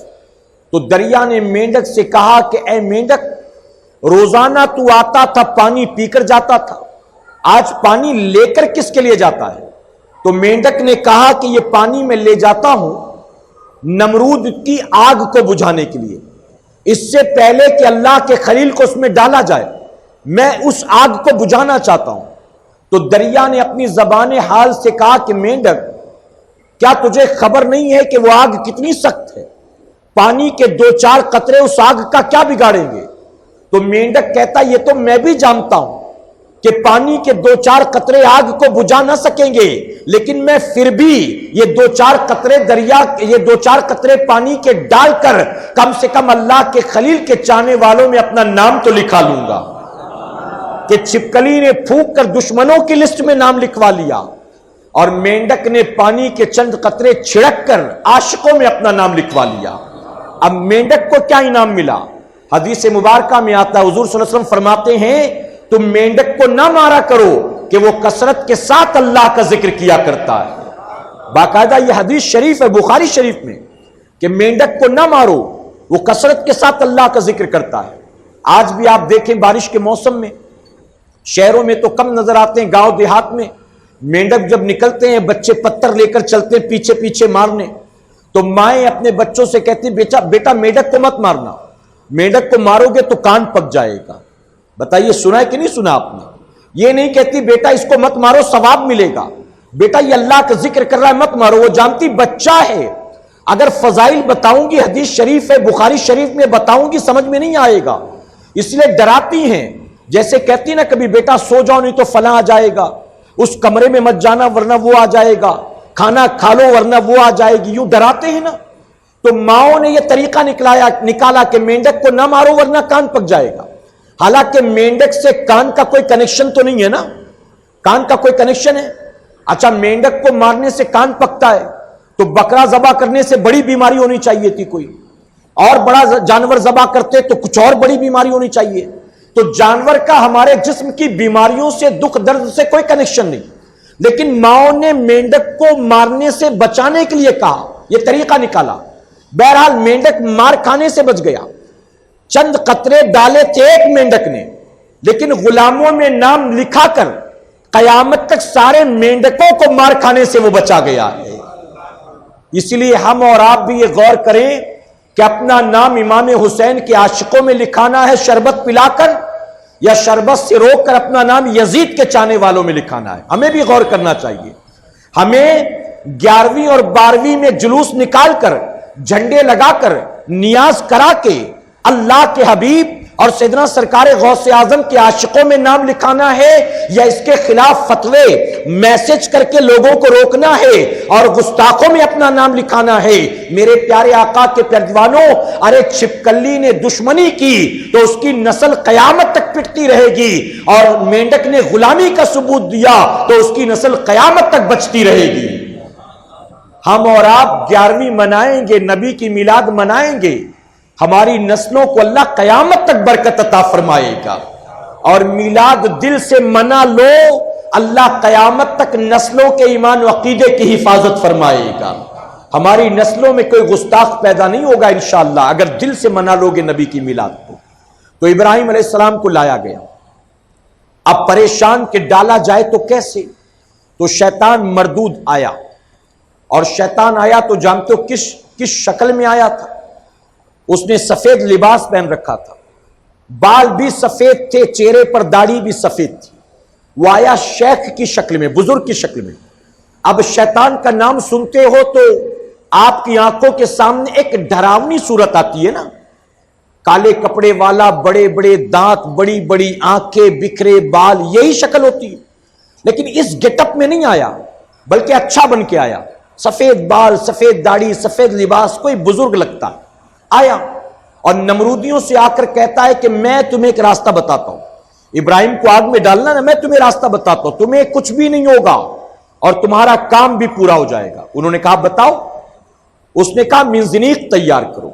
تو دریا نے مینڈک سے کہا کہ اے مینڈک، روزانہ تو آتا تھا پانی پی کر جاتا تھا، آج پانی لے کر کس کے لیے جاتا ہے؟ تو مینڈک نے کہا کہ یہ پانی میں لے جاتا ہوں نمرود کی آگ کو بجھانے کے لیے. اس سے پہلے کہ اللہ کے خلیل کو اس میں ڈالا جائے، میں اس آگ کو بجھانا چاہتا ہوں. تو دریا نے اپنی زبان حال سے کہا کہ مینڈک، کیا تجھے خبر نہیں ہے کہ وہ آگ کتنی سخت ہے؟ پانی کے 2-4 قطرے اس آگ کا کیا بگاڑیں گے؟ تو مینڈک کہتا یہ تو میں بھی جانتا ہوں کہ پانی کے 2-4 قطرے آگ کو بجھا نہ سکیں گے، لیکن میں پھر بھی یہ 2-4 قطرے یہ 2-4 قطرے پانی کے ڈال کر کم سے کم اللہ کے خلیل کے چاہنے والوں میں اپنا نام تو لکھا لوں گا. کہ چھپکلی نے پھونک کر دشمنوں کی لسٹ میں نام لکھوا لیا، اور مینڈک نے پانی کے چند قطرے چھڑک کر عاشقوں میں اپنا نام لکھوا لیا. اب مینڈک کو کیا انعام ملا؟ حدیث مبارکہ میں آتا ہے، حضور صلی اللہ علیہ وسلم فرماتے ہیں تم مینڈک کو نہ مارا کرو کہ وہ کثرت کے ساتھ اللہ کا ذکر کیا کرتا ہے. باقاعدہ یہ حدیث شریف ہے بخاری شریف میں کہ مینڈک کو نہ مارو، وہ کثرت کے ساتھ اللہ کا ذکر کرتا ہے. آج بھی آپ دیکھیں بارش کے موسم میں شہروں میں تو کم نظر آتے ہیں، گاؤں دیہات میں مینڈک جب نکلتے ہیں بچے پتھر لے کر چلتے ہیں پیچھے پیچھے مارنے. تو مائیں اپنے بچوں سے کہتی ہیں بیٹا مینڈک کو مت مارنا، مینڈک کو مارو گے تو کان پک جائے گا. بتائیے سنا ہے کہ نہیں سنا آپ نے؟ یہ نہیں کہتی بیٹا اس کو مت مارو ثواب ملے گا، بیٹا یہ اللہ کا ذکر کر رہا ہے مت مارو. وہ جانتی بچہ ہے، اگر فضائل بتاؤں گی، حدیث شریف ہے بخاری شریف میں بتاؤں گی، سمجھ میں نہیں آئے گا، اس لیے ڈراتی ہیں. جیسے کہتی نا کبھی بیٹا سو جاؤ نہیں تو فلاں آ جائے گا، اس کمرے میں مت جانا ورنہ وہ آ جائے گا، کھانا کھا لو ورنہ وہ آ جائے گی، یوں ڈراتے ہیں نا. تو ماؤں نے یہ طریقہ نکالا کہ مینڈک کو نہ مارو ورنہ کان پک جائے گا. حالانکہ مینڈک سے کان کا کوئی کنیکشن تو نہیں ہے نا، کان کا کوئی کنیکشن ہے؟ اچھا مینڈک کو مارنے سے کان پکتا ہے تو بکرا ذبح کرنے سے بڑی بیماری ہونی چاہیے تھی کوئی، اور بڑا جانور ذبح کرتے تو کچھ اور بڑی بیماری ہونی چاہیے. تو جانور کا ہمارے جسم کی بیماریوں سے دکھ درد سے کوئی کنیکشن نہیں، لیکن ماؤں نے مینڈک کو مارنے سے بچانے کے لیے کہا، یہ طریقہ نکالا. بہرحال مینڈک مار کھانے سے بچ گیا. چند قطرے ڈالے تھے ایک مینڈک نے، لیکن غلاموں میں نام لکھا کر قیامت تک سارے مینڈکوں کو مار کھانے سے وہ بچا گیا ہے. اس لیے ہم اور آپ بھی یہ غور کریں کہ اپنا نام امام حسین کے عاشقوں میں لکھانا ہے شربت پلا کر، یا شربت سے روک کر اپنا نام یزید کے چاہنے والوں میں لکھانا ہے. ہمیں بھی غور کرنا چاہیے. ہمیں 11ویں اور 12ویں میں جلوس نکال کر جھنڈے لگا کر نیاز کرا کے اللہ کے حبیب اور سیدنا سرکار غوث اعظم کے عاشقوں میں نام لکھانا ہے یا اس کے خلاف فتوے میسج کر کے لوگوں کو روکنا ہے اور گستاخوں میں اپنا نام لکھانا ہے؟ میرے پیارے آقا کے پیروانوں، ارے چھپکلی نے دشمنی کی تو اس کی نسل قیامت تک پٹتی رہے گی، اور مینڈک نے غلامی کا ثبوت دیا تو اس کی نسل قیامت تک بچتی رہے گی۔ ہم اور آپ 11ویں منائیں گے، نبی کی میلاد منائیں گے، ہماری نسلوں کو اللہ قیامت تک برکت عطا فرمائے گا۔ اور میلاد دل سے منا لو، اللہ قیامت تک نسلوں کے ایمان و عقیدے کی حفاظت فرمائے گا۔ ہماری نسلوں میں کوئی گستاخ پیدا نہیں ہوگا انشاءاللہ اگر دل سے منا لو گے نبی کی میلاد کو۔ تو ابراہیم علیہ السلام کو لایا گیا، اب پریشان کہ ڈالا جائے تو کیسے؟ تو شیطان مردود آیا، اور شیطان آیا تو جانتے ہو کس شکل میں آیا تھا؟ اس نے سفید لباس پہن رکھا تھا، بال بھی سفید تھے، چہرے پر داڑھی بھی سفید تھی۔ وہ آیا شیخ کی شکل میں، بزرگ کی شکل میں۔ اب شیطان کا نام سنتے ہو تو آپ کی آنکھوں کے سامنے ایک ڈراؤنی صورت آتی ہے نا، کالے کپڑے والا، بڑے بڑے دانت، بڑی بڑی آنکھیں، بکھرے بال، یہی شکل ہوتی ہے۔ لیکن اس گیٹ اپ میں نہیں آیا، بلکہ اچھا بن کے آیا، سفید بال، سفید داڑھی، سفید لباس، کوئی بزرگ لگتا آیا، اور نمرودیوں سے آ کر کہتا ہے کہ میں تمہیں ایک راستہ بتاتا ہوں، ابراہیم کو آگ میں ڈالنا نا، میں تمہیں راستہ بتاتا ہوں، تمہیں کچھ بھی نہیں ہوگا اور تمہارا کام بھی پورا ہو جائے گا۔ انہوں نے کہا بتاؤ؟ اس نے کہا منجنیق تیار کرو۔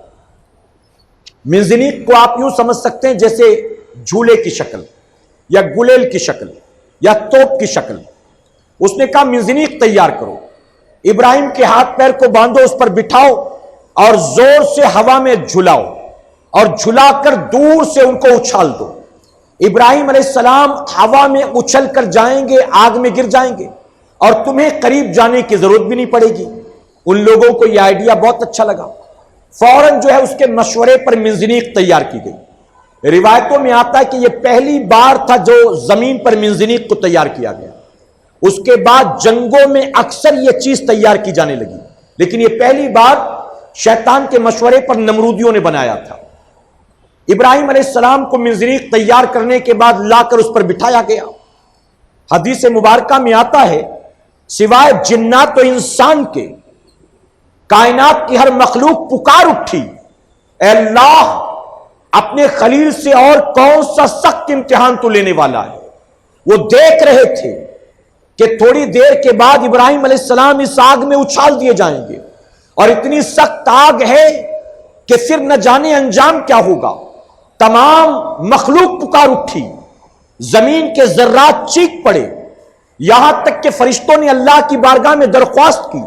منجنیق کو آپ یوں سمجھ سکتے ہیں جیسے جھولے کی شکل یا گلیل کی شکل یا توپ کی شکل۔ اس نے کہا منجنیق تیار کرو، ابراہیم کے ہاتھ پیر کو باندھو، اس پر بٹھاؤ اور زور سے ہوا میں جھلاؤ، اور جھلا کر دور سے ان کو اچھال دو۔ ابراہیم علیہ السلام ہوا میں اچھل کر جائیں گے، آگ میں گر جائیں گے، اور تمہیں قریب جانے کی ضرورت بھی نہیں پڑے گی۔ ان لوگوں کو یہ آئیڈیا بہت اچھا لگا، فوراً جو ہے اس کے مشورے پر منجنیق تیار کی گئی۔ روایتوں میں آتا ہے کہ یہ پہلی بار تھا جو زمین پر منجنیق کو تیار کیا گیا، اس کے بعد جنگوں میں اکثر یہ چیز تیار کی جانے لگی، لیکن یہ پہلی بار شیطان کے مشورے پر نمرودیوں نے بنایا تھا۔ ابراہیم علیہ السلام کو منجنیق تیار کرنے کے بعد لا کر اس پر بٹھایا گیا۔ حدیث مبارکہ میں آتا ہے سوائے جنات و انسان کے کائنات کی ہر مخلوق پکار اٹھی، اے اللہ اپنے خلیل سے اور کون سا سخت امتحان تو لینے والا ہے۔ وہ دیکھ رہے تھے کہ تھوڑی دیر کے بعد ابراہیم علیہ السلام اس آگ میں اچھال دیے جائیں گے، اور اتنی سخت آگ ہے کہ پھر نہ جانے انجام کیا ہوگا۔ تمام مخلوق پکار اٹھی، زمین کے ذرات چیخ پڑے، یہاں تک کہ فرشتوں نے اللہ کی بارگاہ میں درخواست کی،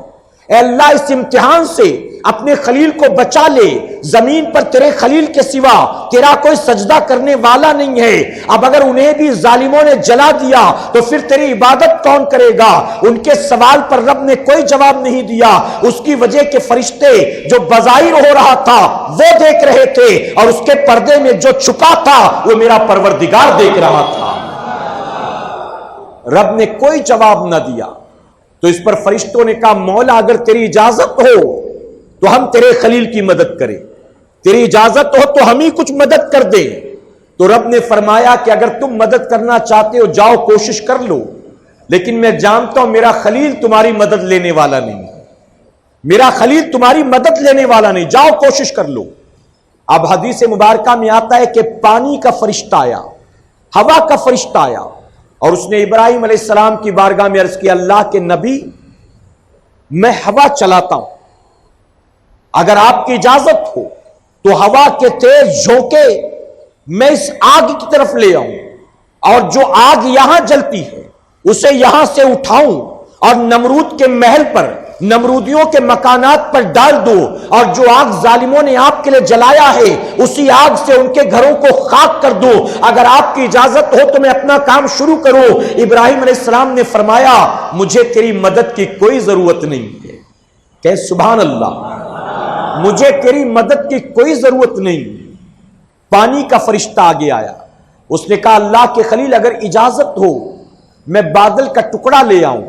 اے اللہ اس امتحان سے اپنے خلیل کو بچا لے، زمین پر تیرے خلیل کے سوا تیرا کوئی سجدہ کرنے والا نہیں ہے، اب اگر انہیں بھی ظالموں نے جلا دیا تو پھر تیری عبادت کون کرے گا؟ ان کے سوال پر رب نے کوئی جواب نہیں دیا، اس کی وجہ کہ فرشتے جو بظاہر ہو رہا تھا وہ دیکھ رہے تھے، اور اس کے پردے میں جو چھپا تھا وہ میرا پروردگار دیکھ رہا تھا۔ رب نے کوئی جواب نہ دیا، تو اس پر فرشتوں نے کہا مولا اگر تیری اجازت ہو تو ہم تیرے خلیل کی مدد کریں، تیری اجازت ہو تو ہم ہی کچھ مدد کر دیں۔ تو رب نے فرمایا کہ اگر تم مدد کرنا چاہتے ہو جاؤ کوشش کر لو، لیکن میں جانتا ہوں میرا خلیل تمہاری مدد لینے والا نہیں، میرا خلیل تمہاری مدد لینے والا نہیں، جاؤ کوشش کر لو۔ اب حدیث مبارکہ میں آتا ہے کہ پانی کا فرشتہ آیا، ہوا کا فرشتہ آیا، اور اس نے ابراہیم علیہ السلام کی بارگاہ میں عرض کیا اللہ کے نبی میں ہوا چلاتا ہوں، اگر آپ کی اجازت ہو تو ہوا کے تیز جھونکے میں اس آگ کی طرف لے آؤں، اور جو آگ یہاں جلتی ہے اسے یہاں سے اٹھاؤں اور نمرود کے محل پر، نمرودیوں کے مکانات پر ڈال دو، اور جو آگ ظالموں نے آپ کے لیے جلایا ہے اسی آگ سے ان کے گھروں کو خاک کر دو، اگر آپ کی اجازت ہو تو میں اپنا کام شروع کروں۔ ابراہیم علیہ السلام نے فرمایا مجھے تیری مدد کی کوئی ضرورت نہیں ہے، کہ سبحان اللہ، مجھے تیری مدد کی کوئی ضرورت نہیں۔ پانی کا فرشتہ آگے آیا، اس نے کہا اللہ کے خلیل اگر اجازت ہو میں بادل کا ٹکڑا لے آؤں،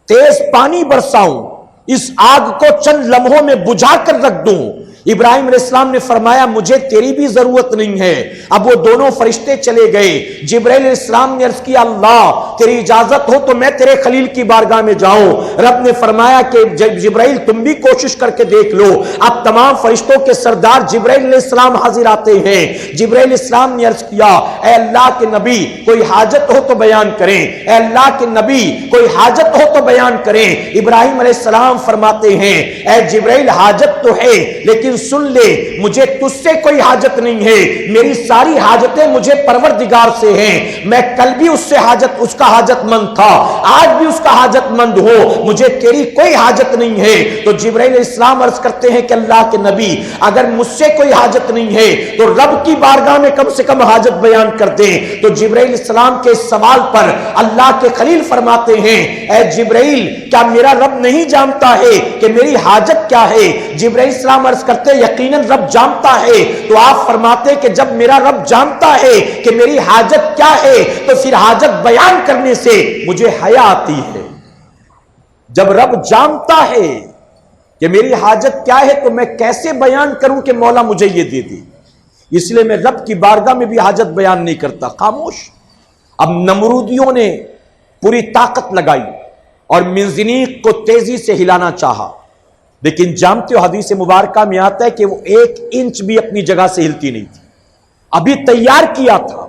تیز پانی برساؤں، اس آگ کو چند لمحوں میں بجھا کر رکھ دوں، ابراہیم علیہ السلام نے فرمایا مجھے تیری بھی ضرورت نہیں ہے. اب وہ دونوں فرشتے چلے گئے. جبرائیل علیہ السلام نے عرض کیا اللہ تیری اجازت ہو تو میں تیرے خلیل کی بارگاہ میں جاؤں. رب نے فرمایا کہ جبرائیل تم بھی کوشش کر کے دیکھ لو. اب تمام فرشتوں کے سردار جبرائیل علیہ السلام حاضر آتے ہیں. جبرائیل علیہ السلام نے عرض کیا اے اللہ کے نبی کوئی حاجت ہو تو بیان کریں. اے اللہ کے نبی کوئی حاجت ہو تو بیان کریں. ابراہیم علیہ السلام فرماتے ہیں اے جبرائیل حاجت تو ہے لیکن سن لے مجھے تجھ سے کوئی حاجت نہیں ہے. میری ساری حاجتیں مجھے پروردگار سے ہیں. میں کل بھی اس سے اس کا حاجت مند تھا, آج بھی اس کا حاجت مند ہو. مجھے تیری کوئی حاجت نہیں ہے. تو جبرائیل علیہ السلام عرض کرتے ہیں کہ اللہ کے نبی اگر مجھ سے کوئی حاجت نہیں ہے تو رب کی بارگاہ میں کم سے کم حاجت بیان کر دیں. تو جبرائیل علیہ السلام کے سوال پر اللہ کے خلیل فرماتے ہیں اے جبرائیل کیا میرا رب نہیں جانتا ہے کہ میری حاجت کیا ہے؟ جبرائیل السلام عرض کرتے یقیناً رب جانتا ہے. تو آپ فرماتے کہ جب میرا رب جانتا ہے کہ میری حاجت کیا ہے تو پھر حاجت بیان کرنے سے مجھے حیا آتی ہے. جب رب جانتا ہے کہ میری حاجت کیا ہے تو میں کیسے بیان کروں کہ مولا مجھے یہ دے دے. اس لیے میں رب کی بارگاہ میں بھی حاجت بیان نہیں کرتا, خاموش. اب نمرودیوں نے پوری طاقت لگائی اور منجنیق کو تیزی سے ہلانا چاہا, لیکن جانتے ہو حدیث مبارکہ میں آتا ہے کہ وہ 1 انچ بھی اپنی جگہ سے ہلتی نہیں تھی. ابھی تیار کیا تھا,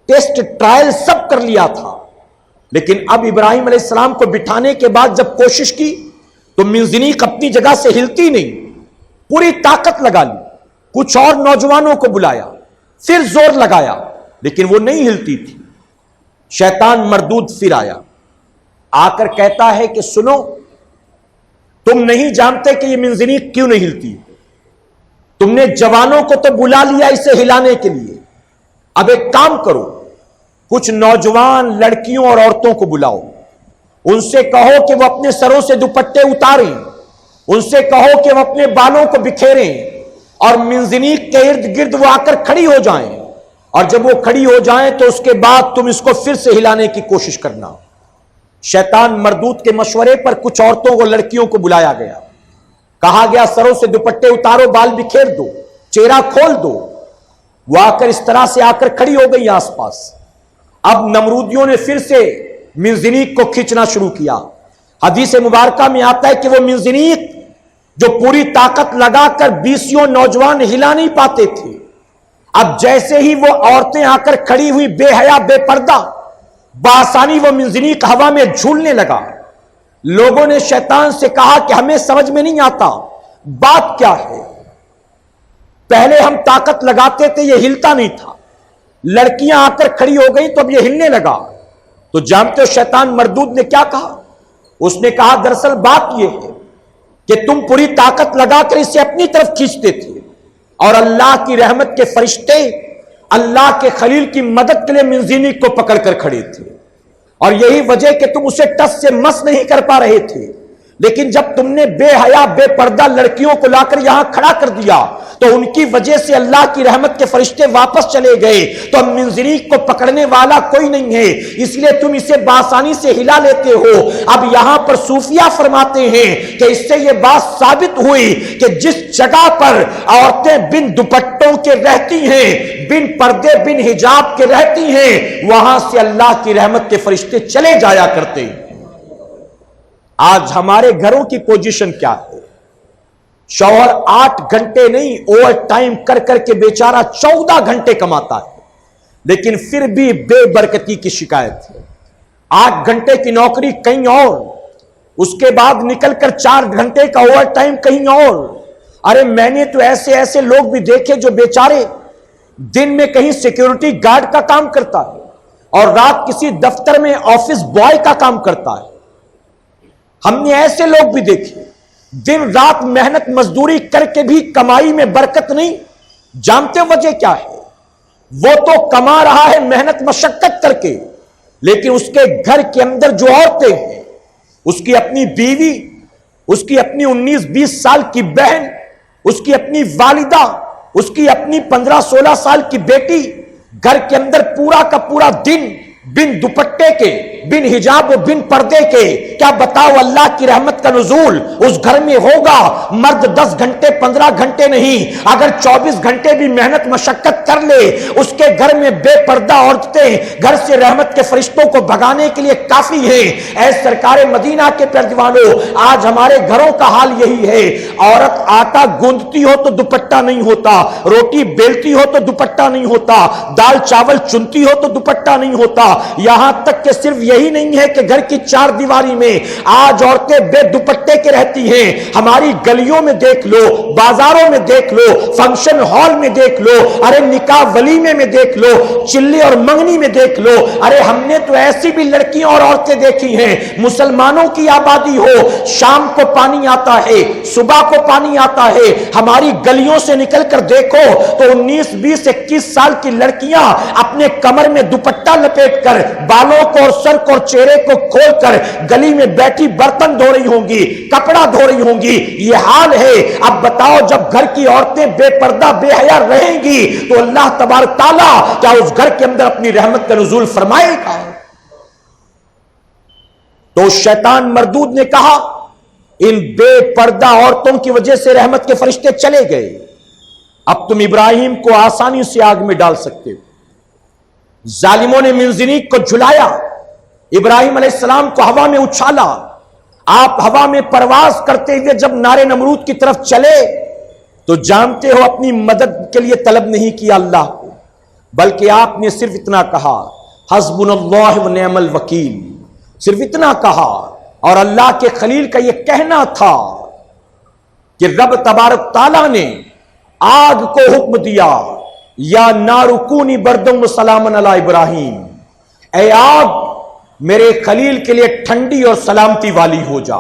ٹیسٹ ٹرائل سب کر لیا تھا, لیکن اب ابراہیم علیہ السلام کو بٹھانے کے بعد جب کوشش کی تو منجنیق اپنی جگہ سے ہلتی نہیں. پوری طاقت لگا لی, کچھ اور نوجوانوں کو بلایا, پھر زور لگایا, لیکن وہ نہیں ہلتی تھی. شیطان مردود پھر آیا, آ کر کہتا ہے کہ سنو تم نہیں جانتے کہ یہ منجنیق کیوں نہیں ہلتی. تم نے جوانوں کو تو بلا لیا اسے ہلانے کے لیے, اب ایک کام کرو کچھ نوجوان لڑکیوں اور عورتوں کو بلاؤ, ان سے کہو کہ وہ اپنے سروں سے دوپٹے اتاریں, ان سے کہو کہ وہ اپنے بالوں کو بکھیریں اور منجنیق کے ارد گرد وہ آ کر کھڑی ہو جائیں, اور جب وہ کھڑی ہو جائیں تو اس کے بعد تم اس کو پھر سے ہلانے کی کوشش کرنا. شیطان مردود کے مشورے پر کچھ عورتوں کو لڑکیوں کو بلایا گیا, کہا گیا سروں سے دوپٹے اتارو, بال بکھیر دو, چہرہ کھول دو. وہ آ کر اس طرح سے آ کر کھڑی ہو گئی آس پاس. اب نمرودیوں نے پھر سے منجنیق کو کھینچنا شروع کیا. حدیث مبارکہ میں آتا ہے کہ وہ منجنیق جو پوری طاقت لگا کر 20 نوجوان ہلا نہیں پاتے تھے, اب جیسے ہی وہ عورتیں آ کر کھڑی ہوئی بے حیا بے پردہ, بآسانی وہ منجنیق ہوا میں جھولنے لگا. لوگوں نے شیطان سے کہا کہ ہمیں سمجھ میں نہیں آتا بات کیا ہے, پہلے ہم طاقت لگاتے تھے یہ ہلتا نہیں تھا, لڑکیاں آ کر کھڑی ہو گئی تو اب یہ ہلنے لگا. تو جانتے ہو شیطان مردود نے کیا کہا؟ اس نے کہا دراصل بات یہ ہے کہ تم پوری طاقت لگا کر اسے اپنی طرف کھینچتے تھے اور اللہ کی رحمت کے فرشتے اللہ کے خلیل کی مدد کے لیے منجنیق کو پکڑ کر کھڑے تھے, اور یہی وجہ کہ تم اسے ٹس سے مس نہیں کر پا رہے تھے. لیکن جب تم نے بے حیا بے پردہ لڑکیوں کو لا کر یہاں کھڑا کر دیا تو ان کی وجہ سے اللہ کی رحمت کے فرشتے واپس چلے گئے, تو اب منجنیق کو پکڑنے والا کوئی نہیں ہے, اس لیے تم اسے بآسانی سے ہلا لیتے ہو. اب یہاں پر صوفیہ فرماتے ہیں کہ اس سے یہ بات ثابت ہوئی کہ جس جگہ پر عورتیں بن دوپٹوں کے رہتی ہیں, بن پردے بن حجاب کے رہتی ہیں, وہاں سے اللہ کی رحمت کے فرشتے چلے جایا کرتے ہیں. آج ہمارے گھروں کی پوزیشن کیا ہے؟ شوہر 8 گھنٹے نہیں اوور ٹائم کر کر کے بیچارہ 14 گھنٹے کماتا ہے, لیکن پھر بھی بے برکتی کی شکایت ہے. 8 گھنٹے کی نوکری کہیں اور, اس کے بعد نکل کر 4 گھنٹے کا اوور ٹائم کہیں اور. ارے میں نے تو ایسے لوگ بھی دیکھے جو بیچارے دن میں کہیں سیکیورٹی گارڈ کا کام کرتا ہے اور رات کسی دفتر میں آفس بوائے کا کام کرتا ہے. ہم نے ایسے لوگ بھی دیکھے دن رات محنت مزدوری کر کے بھی کمائی میں برکت نہیں. جانتے وجہ کیا ہے؟ وہ تو کما رہا ہے محنت مشقت کر کے, لیکن اس کے گھر کے اندر جو عورتیں ہیں, اس کی اپنی بیوی, اس کی اپنی 19-20 سال کی بہن, اس کی اپنی والدہ, اس کی اپنی 15-16 سال کی بیٹی, گھر کے اندر پورا کا پورا دن بن دوپٹے کے، بن حجاب و بن پردے کے. کیا بتاؤ اللہ کی رحمت کا نزول اس گھر میں ہوگا؟ مرد 10 گھنٹے 15 گھنٹے نہیں، اگر 24 گھنٹے بھی محنت مشقت کر لے، اس کے گھر میں بے پردہ عورتیں گھر سے رحمت کے فرشتوں کو بھگانے کے لیے کافی ہیں. اے سرکار مدینہ کے پیروانوں، آج ہمارے گھروں کا حال یہی ہے. عورت آٹا گوندتی ہو تو دوپٹہ نہیں ہوتا، روٹی بیلتی ہو تو دوپٹہ نہیں ہوتا، دال چاول چنتی ہو تو دوپٹہ نہیں ہوتا. یہاں تک کہ صرف یہی نہیں ہے کہ گھر کی 4 دیواری میں آج عورتیں بے دوپٹے کے رہتی ہیں. ہماری گلیوں میں دیکھ لو، بازاروں میں دیکھ لو، فنکشن ہال میں دیکھ لو، ارے نکاح ولیمے میں دیکھ لو، چلے اور منگنی میں دیکھ لو. ارے ہم نے تو ایسی بھی لڑکیاں اور عورتیں دیکھی ہیں، مسلمانوں کی آبادی ہو، شام کو پانی آتا ہے، صبح کو پانی آتا ہے، ہماری گلیوں سے نکل کر دیکھو تو 19 20 21 سال کی لڑکیاں اپنے کمر میں دوپٹہ لپیٹ کر، بالوں کو اور سر کو اور چہرے کو کھول کر گلی میں بیٹھی برتن دھو رہی ہوں گی، کپڑا دھو رہی ہوں گی. یہ حال ہے. اب بتاؤ جب گھر کی عورتیں بے پردہ بے حیا رہیں گی تو اللہ تبارک تعالیٰ کیا اس گھر کے اندر اپنی رحمت کا نزول فرمائے گا؟ تو شیطان مردود نے کہا ان بے پردہ عورتوں کی وجہ سے رحمت کے فرشتے چلے گئے، اب تم ابراہیم کو آسانی سے آگ میں ڈال سکتے ہو. ظالموں نے منجنیق کو جھلایا، ابراہیم علیہ السلام کو ہوا میں اچھالا. آپ ہوا میں پرواز کرتے ہوئے جب نارے نمرود کی طرف چلے تو جانتے ہو اپنی مدد کے لیے طلب نہیں کیا اللہ کو، بلکہ آپ نے صرف اتنا کہا حسبنا اللہ و نعم الوکیل، صرف اتنا کہا. اور اللہ کے خلیل کا یہ کہنا تھا کہ رب تبارک تعالیٰ نے آگ کو حکم دیا یا نار کونی بردم و سلام علی ابراہیم، اے آگ میرے خلیل کے لیے ٹھنڈی اور سلامتی والی ہو جا.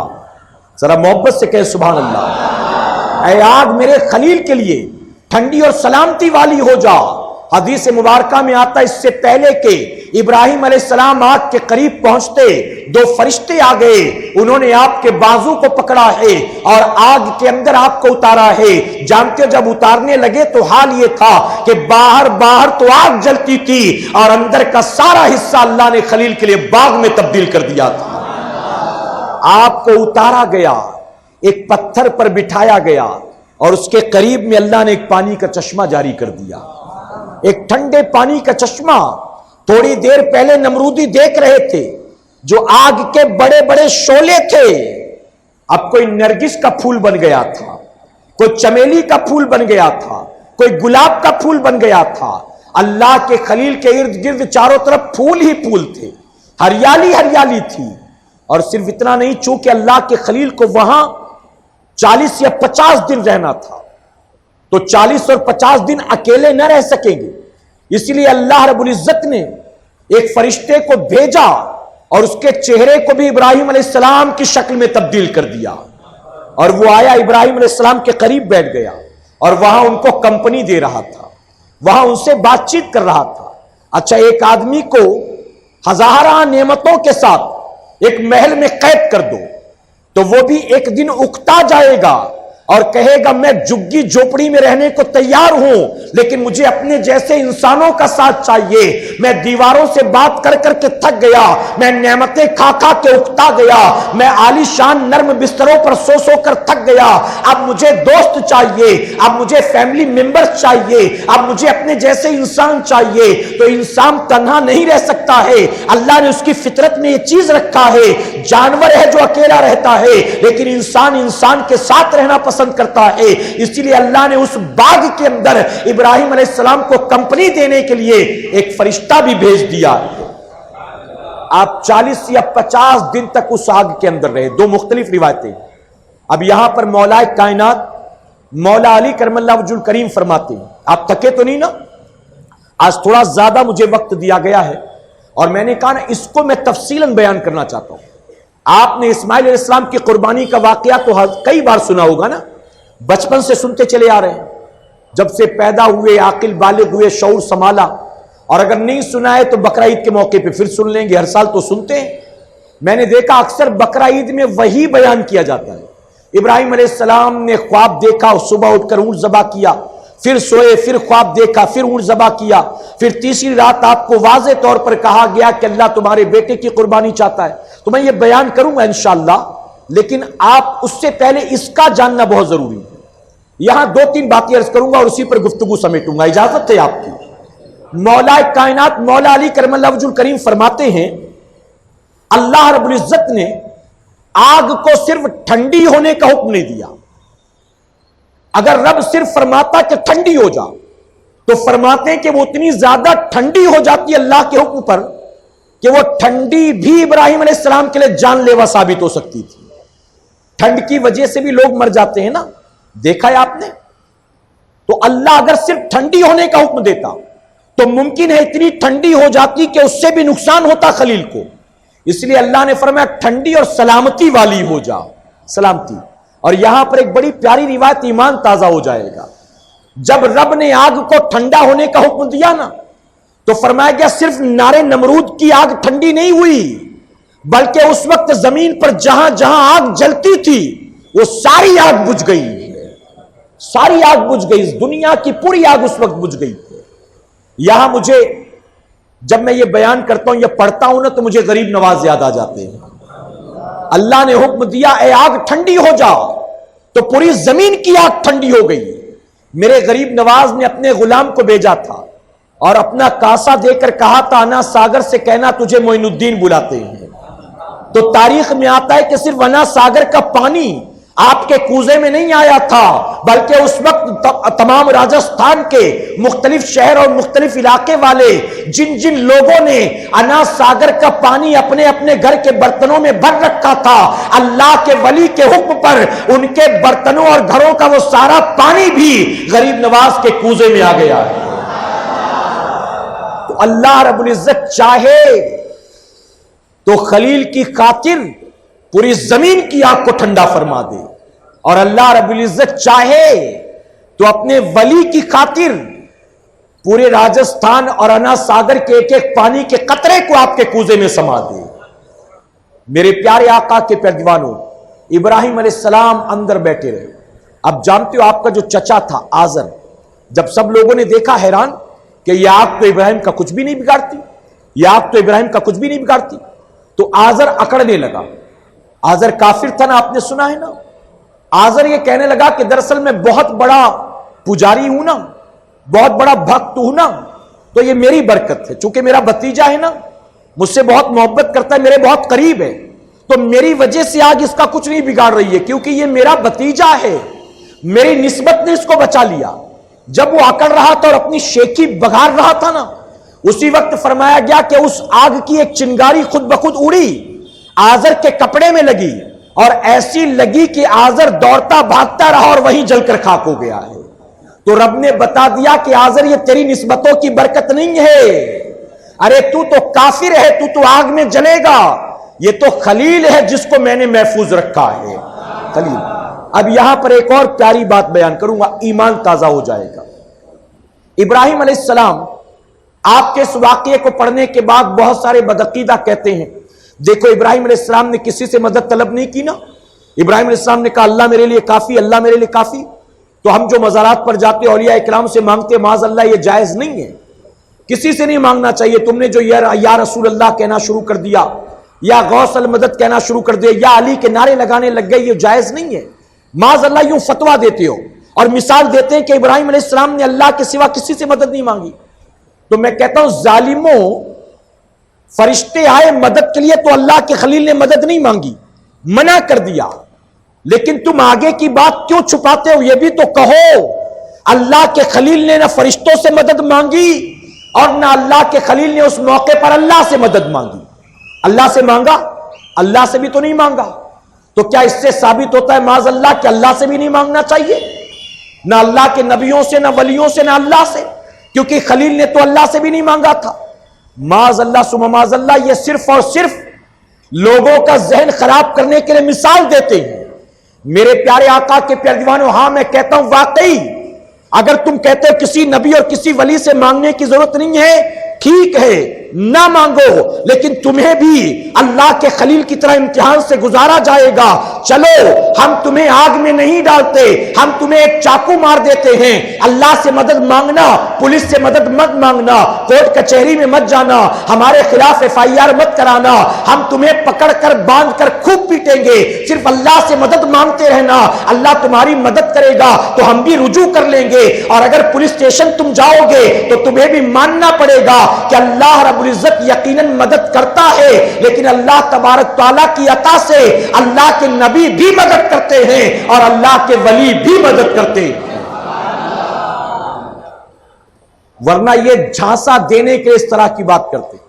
ذرا محبت سے کہے سبحان اللہ. اے آگ میرے خلیل کے لیے ٹھنڈی اور سلامتی والی ہو جا. حدیث مبارکہ میں آتا اس سے پہلے کہ ابراہیم علیہ السلام آگ کے قریب پہنچتے 2 فرشتے آ گئے، انہوں نے آپ کے بازو کو پکڑا ہے اور آگ کے اندر آپ کو اتارا ہے. جانتے ہو جب اتارنے لگے تو حال یہ تھا کہ باہر تو آگ جلتی تھی اور اندر کا سارا حصہ اللہ نے خلیل کے لیے باغ میں تبدیل کر دیا تھا. آپ کو اتارا گیا، ایک پتھر پر بٹھایا گیا اور اس کے قریب میں اللہ نے ایک پانی کا چشمہ جاری کر دیا، ایک ٹھنڈے پانی کا چشمہ. تھوڑی دیر پہلے نمرودی دیکھ رہے تھے جو آگ کے بڑے بڑے شعلے تھے، اب کوئی نرگس کا پھول بن گیا تھا، کوئی چمیلی کا پھول بن گیا تھا، کوئی گلاب کا پھول بن گیا تھا. اللہ کے خلیل کے ارد گرد چاروں طرف پھول ہی پھول تھے، ہریالی ہریالی تھی. اور صرف اتنا نہیں، چونکہ اللہ کے خلیل کو وہاں 40 یا 50 دن رہنا تھا تو 40 اور 50 دن اکیلے نہ رہ سکیں گے، اس لیے اللہ رب العزت نے ایک فرشتے کو بھیجا اور اس کے چہرے کو بھی ابراہیم علیہ السلام کی شکل میں تبدیل کر دیا. اور وہ آیا ابراہیم علیہ السلام کے قریب بیٹھ گیا اور وہاں ان کو کمپنی دے رہا تھا، وہاں ان سے بات چیت کر رہا تھا. اچھا، ایک آدمی کو ہزارہ نعمتوں کے ساتھ ایک محل میں قید کر دو تو وہ بھی ایک دن اکتا جائے گا اور کہے گا میں جھگی جھوپڑی میں رہنے کو تیار ہوں، لیکن مجھے اپنے جیسے انسانوں کا ساتھ چاہیے. میں دیواروں سے بات کر کر کے تھک گیا، میں نعمتیں کھا کھا کے اکتا گیا، میں عالی شان نرم بستروں پر سو سو کر تھک گیا. اب مجھے دوست چاہیے، اب مجھے فیملی ممبرز چاہیے، اب مجھے اپنے جیسے انسان چاہیے. تو انسان تنہا نہیں رہ سکتا ہے، اللہ نے اس کی فطرت میں یہ چیز رکھا ہے. جانور ہے جو اکیلا رہتا ہے، لیکن انسان کے ساتھ رہنا پسند کرتا ہے. اسی لیے اللہ نے اس باغ کے اندر ابراہیم علیہ السلام کو کمپنی دینے کے لیے ایک فرشتہ بھی بھیج دیا. آپ 40 یا 50 دن تک اس آگ کے اندر رہے. 2 مختلف روایتیں. اب یہاں پر مولا کائنات مولا علی کرم اللہ وجہ الکریم فرماتے ہیں، آپ تھکے تو نہیں نا؟ آج تھوڑا زیادہ مجھے وقت دیا گیا ہے اور میں نے کہا نا اس کو میں تفصیلاً بیان کرنا چاہتا ہوں. آپ نے اسماعیل علیہ السلام کی قربانی کا واقعہ تو کئی بار سنا ہوگا نا، بچپن سے سنتے چلے آ رہے ہیں، جب سے پیدا ہوئے، عاقل بالغ ہوئے، شعور سنبھالا. اور اگر نہیں سنا ہے تو بقرہ عید کے موقع پہ پھر سن لیں گے، ہر سال تو سنتے ہیں. میں نے دیکھا اکثر بقرہ عید میں وہی بیان کیا جاتا ہے. ابراہیم علیہ السلام نے خواب دیکھا، صبح اٹھ کر اونٹ ذبح کیا، پھر سوئے، پھر خواب دیکھا، پھر اونٹ ذبح کیا، پھر تیسری رات آپ کو واضح طور پر کہا گیا کہ اللہ تمہارے بیٹے کی قربانی چاہتا ہے. تو میں یہ بیان کروں گا انشاءاللہ، لیکن آپ اس سے پہلے اس کا جاننا بہت ضروری ہے. یہاں 2-3 باتیں عرض کروں گا اور اسی پر گفتگو سمیٹوں گا، اجازت ہے آپ کی. مولا کائنات مولا علی کرم اللہ وجہ الکریم فرماتے ہیں اللہ رب العزت نے آگ کو صرف ٹھنڈی ہونے کا حکم نہیں دیا. اگر رب صرف فرماتا کہ ٹھنڈی ہو جا تو فرماتے ہیں کہ وہ اتنی زیادہ ٹھنڈی ہو جاتی ہے اللہ کے حکم پر کہ وہ ٹھنڈی بھی ابراہیم علیہ السلام کے لیے جان لیوا ثابت ہو سکتی تھی. ٹھنڈ کی وجہ سے بھی لوگ مر جاتے ہیں نا، دیکھا ہے آپ نے. تو اللہ اگر صرف ٹھنڈی ہونے کا حکم دیتا تو ممکن ہے اتنی ٹھنڈی ہو جاتی کہ اس سے بھی نقصان ہوتا خلیل کو. اس لیے اللہ نے فرمایا ٹھنڈی اور سلامتی والی ہو جا، سلامتی. اور یہاں پر ایک بڑی پیاری روایت، ایمان تازہ ہو جائے گا. جب رب نے آگ کو ٹھنڈا ہونے کا حکم دیا نا تو فرمایا گیا صرف نارے نمرود کی آگ ٹھنڈی نہیں ہوئی، بلکہ اس وقت زمین پر جہاں جہاں آگ جلتی تھی وہ ساری آگ بجھ گئی، ساری آگ بجھ گئی. اس دنیا کی پوری آگ اس وقت بجھ گئی. یہاں مجھے جب میں یہ بیان کرتا ہوں، یہ پڑھتا ہوں نا، تو مجھے غریب نواز یاد آ جاتے ہیں. اللہ نے حکم دیا اے آگ ٹھنڈی ہو جا تو پوری زمین کی آگ ٹھنڈی ہو گئی. میرے غریب نواز نے اپنے غلام کو بھیجا تھا اور اپنا کاسا دے کر کہا تھا انا ساگر سے کہنا تجھے معین الدین بلاتے ہیں. تو تاریخ میں آتا ہے کہ صرف انا ساگر کا پانی آپ کے کوزے میں نہیں آیا تھا، بلکہ اس وقت تمام راجستھان کے مختلف شہر اور مختلف علاقے والے جن جن لوگوں نے انا ساگر کا پانی اپنے اپنے گھر کے برتنوں میں بھر رکھا تھا، اللہ کے ولی کے حکم پر ان کے برتنوں اور گھروں کا وہ سارا پانی بھی غریب نواز کے کوزے میں آ گیا ہے. تو اللہ رب العزت چاہے تو خلیل کی خاطر پوری زمین کی آگ کو ٹھنڈا فرما دے، اور اللہ رب العزت چاہے تو اپنے ولی کی خاطر پورے راجستھان اور انا ساگر کے ایک ایک پانی کے قطرے کو آپ کے کوزے میں سما دے. میرے پیارے آقا کے پیروانوں، ابراہیم علیہ السلام اندر بیٹھے رہے. اب جانتے ہو آپ کا جو چچا تھا آزر، جب سب لوگوں نے دیکھا حیران کہ یہ آگ تو ابراہیم کا کچھ بھی نہیں بگاڑتی، یہ آگ تو ابراہیم کا کچھ بھی نہیں بگاڑتی. تو آزر اکڑنے لگا. آزر کافر تھا نا، آپ نے سنا ہے نا. آزر یہ کہنے لگا کہ دراصل میں بہت بڑا پجاری ہوں نا، بہت بڑا بھکت ہوں نا، تو یہ میری برکت ہے. چونکہ میرا بھتیجا ہے نا، مجھ سے بہت محبت کرتا ہے، میرے بہت قریب ہے، تو میری وجہ سے آگ اس کا کچھ نہیں بگاڑ رہی ہے، کیونکہ یہ میرا بھتیجا ہے، میری نسبت نے اس کو بچا لیا. جب وہ اکڑ رہا تھا اور اپنی شیخی بگاڑ رہا تھا نا، اسی وقت فرمایا گیا کہ اس آگ کی ایک چنگاری خود بخود اڑی، آزر کے کپڑے میں لگی اور ایسی لگی کہ آزر دوڑتا بھاگتا رہا اور وہیں جل کر خاک ہو گیا ہے. تو رب نے بتا دیا کہ آزر یہ تیری نسبتوں کی برکت نہیں ہے، ارے تو کافر ہے، تو آگ میں جلے گا. یہ تو خلیل ہے جس کو میں نے محفوظ رکھا ہے، خلیل. اب یہاں پر ایک اور پیاری بات بیان کروں گا، ایمان تازہ ہو جائے گا. ابراہیم علیہ السلام آپ کے اس واقعے کو پڑھنے کے بعد بہت سارے بدعقیدہ کہتے ہیں دیکھو ابراہیم علیہ السلام نے کسی سے مدد طلب نہیں کی نا. ابراہیم علیہ السلام نے کہا اللہ میرے لیے کافی، اللہ میرے لیے کافی. تو ہم جو مزارات پر جاتے اولیاء اکرام سے مانگتے معاذ اللہ، یہ جائز نہیں ہے، کسی سے نہیں مانگنا چاہیے. تم نے جو یا رسول اللہ کہنا شروع کر دیا، یا غوث المدد کہنا شروع کر دیا، یا علی کے نعرے لگانے لگ گئے، یہ جائز نہیں ہے. معاذ اللہ یوں فتویٰ دیتے ہو اور مثال دیتے ہیں کہ ابراہیم علیہ السلام نے اللہ کے سوا کسی سے مدد نہیں مانگی. تو میں کہتا ہوں ظالموں، فرشتے آئے مدد کے لیے تو اللہ کے خلیل نے مدد نہیں مانگی، منع کر دیا. لیکن تم آگے کی بات کیوں چھپاتے ہو؟ یہ بھی تو کہو اللہ کے خلیل نے نہ فرشتوں سے مدد مانگی اور نہ اللہ کے خلیل نے اس موقع پر اللہ سے مدد مانگی. اللہ سے مانگا؟ اللہ سے بھی تو نہیں مانگا. تو کیا اس سے ثابت ہوتا ہے معاذ اللہ کہ اللہ سے بھی نہیں مانگنا چاہیے؟ نہ اللہ کے نبیوں سے، نہ ولیوں سے، نہ اللہ سے، کیونکہ خلیل نے تو اللہ سے بھی نہیں مانگا تھا. معاذ اللہ ثم معاذ اللہ، یہ صرف اور صرف لوگوں کا ذہن خراب کرنے کے لیے مثال دیتے ہیں. میرے پیارے آقا کے پیارے دیوانوں، ہاں میں کہتا ہوں واقعی اگر تم کہتے ہو کسی نبی اور کسی ولی سے مانگنے کی ضرورت نہیں ہے، ٹھیک ہے، نہ مانگو، لیکن تمہیں بھی اللہ کے خلیل کی طرح امتحان سے گزارا جائے گا۔ چلو ہم تمہیں آگ میں نہیں ڈالتے، ہم تمہیں ایک چاقو مار دیتے ہیں، اللہ سے مدد مانگنا، پولیس سے مدد مت مانگنا، کورٹ کچہری میں مت جانا، ہمارے خلاف FIR مت کرانا، ہم تمہیں پکڑ کر باندھ کر خوب پیٹیں گے، صرف اللہ سے مدد مانگتے رہنا، اللہ تمہاری مدد کرے گا تو ہم بھی رجوع کر لیں گے۔ اور اگر پولیس اسٹیشن تم جاؤ گے تو تمہیں بھی ماننا پڑے گا کہ اللہ رب العزت یقیناً مدد کرتا ہے، لیکن اللہ تبارک تعالیٰ کی عطا سے اللہ کے نبی بھی مدد کرتے ہیں اور اللہ کے ولی بھی مدد کرتے ہیں۔ ورنہ یہ جھانسا دینے کے اس طرح کی بات کرتے ہیں۔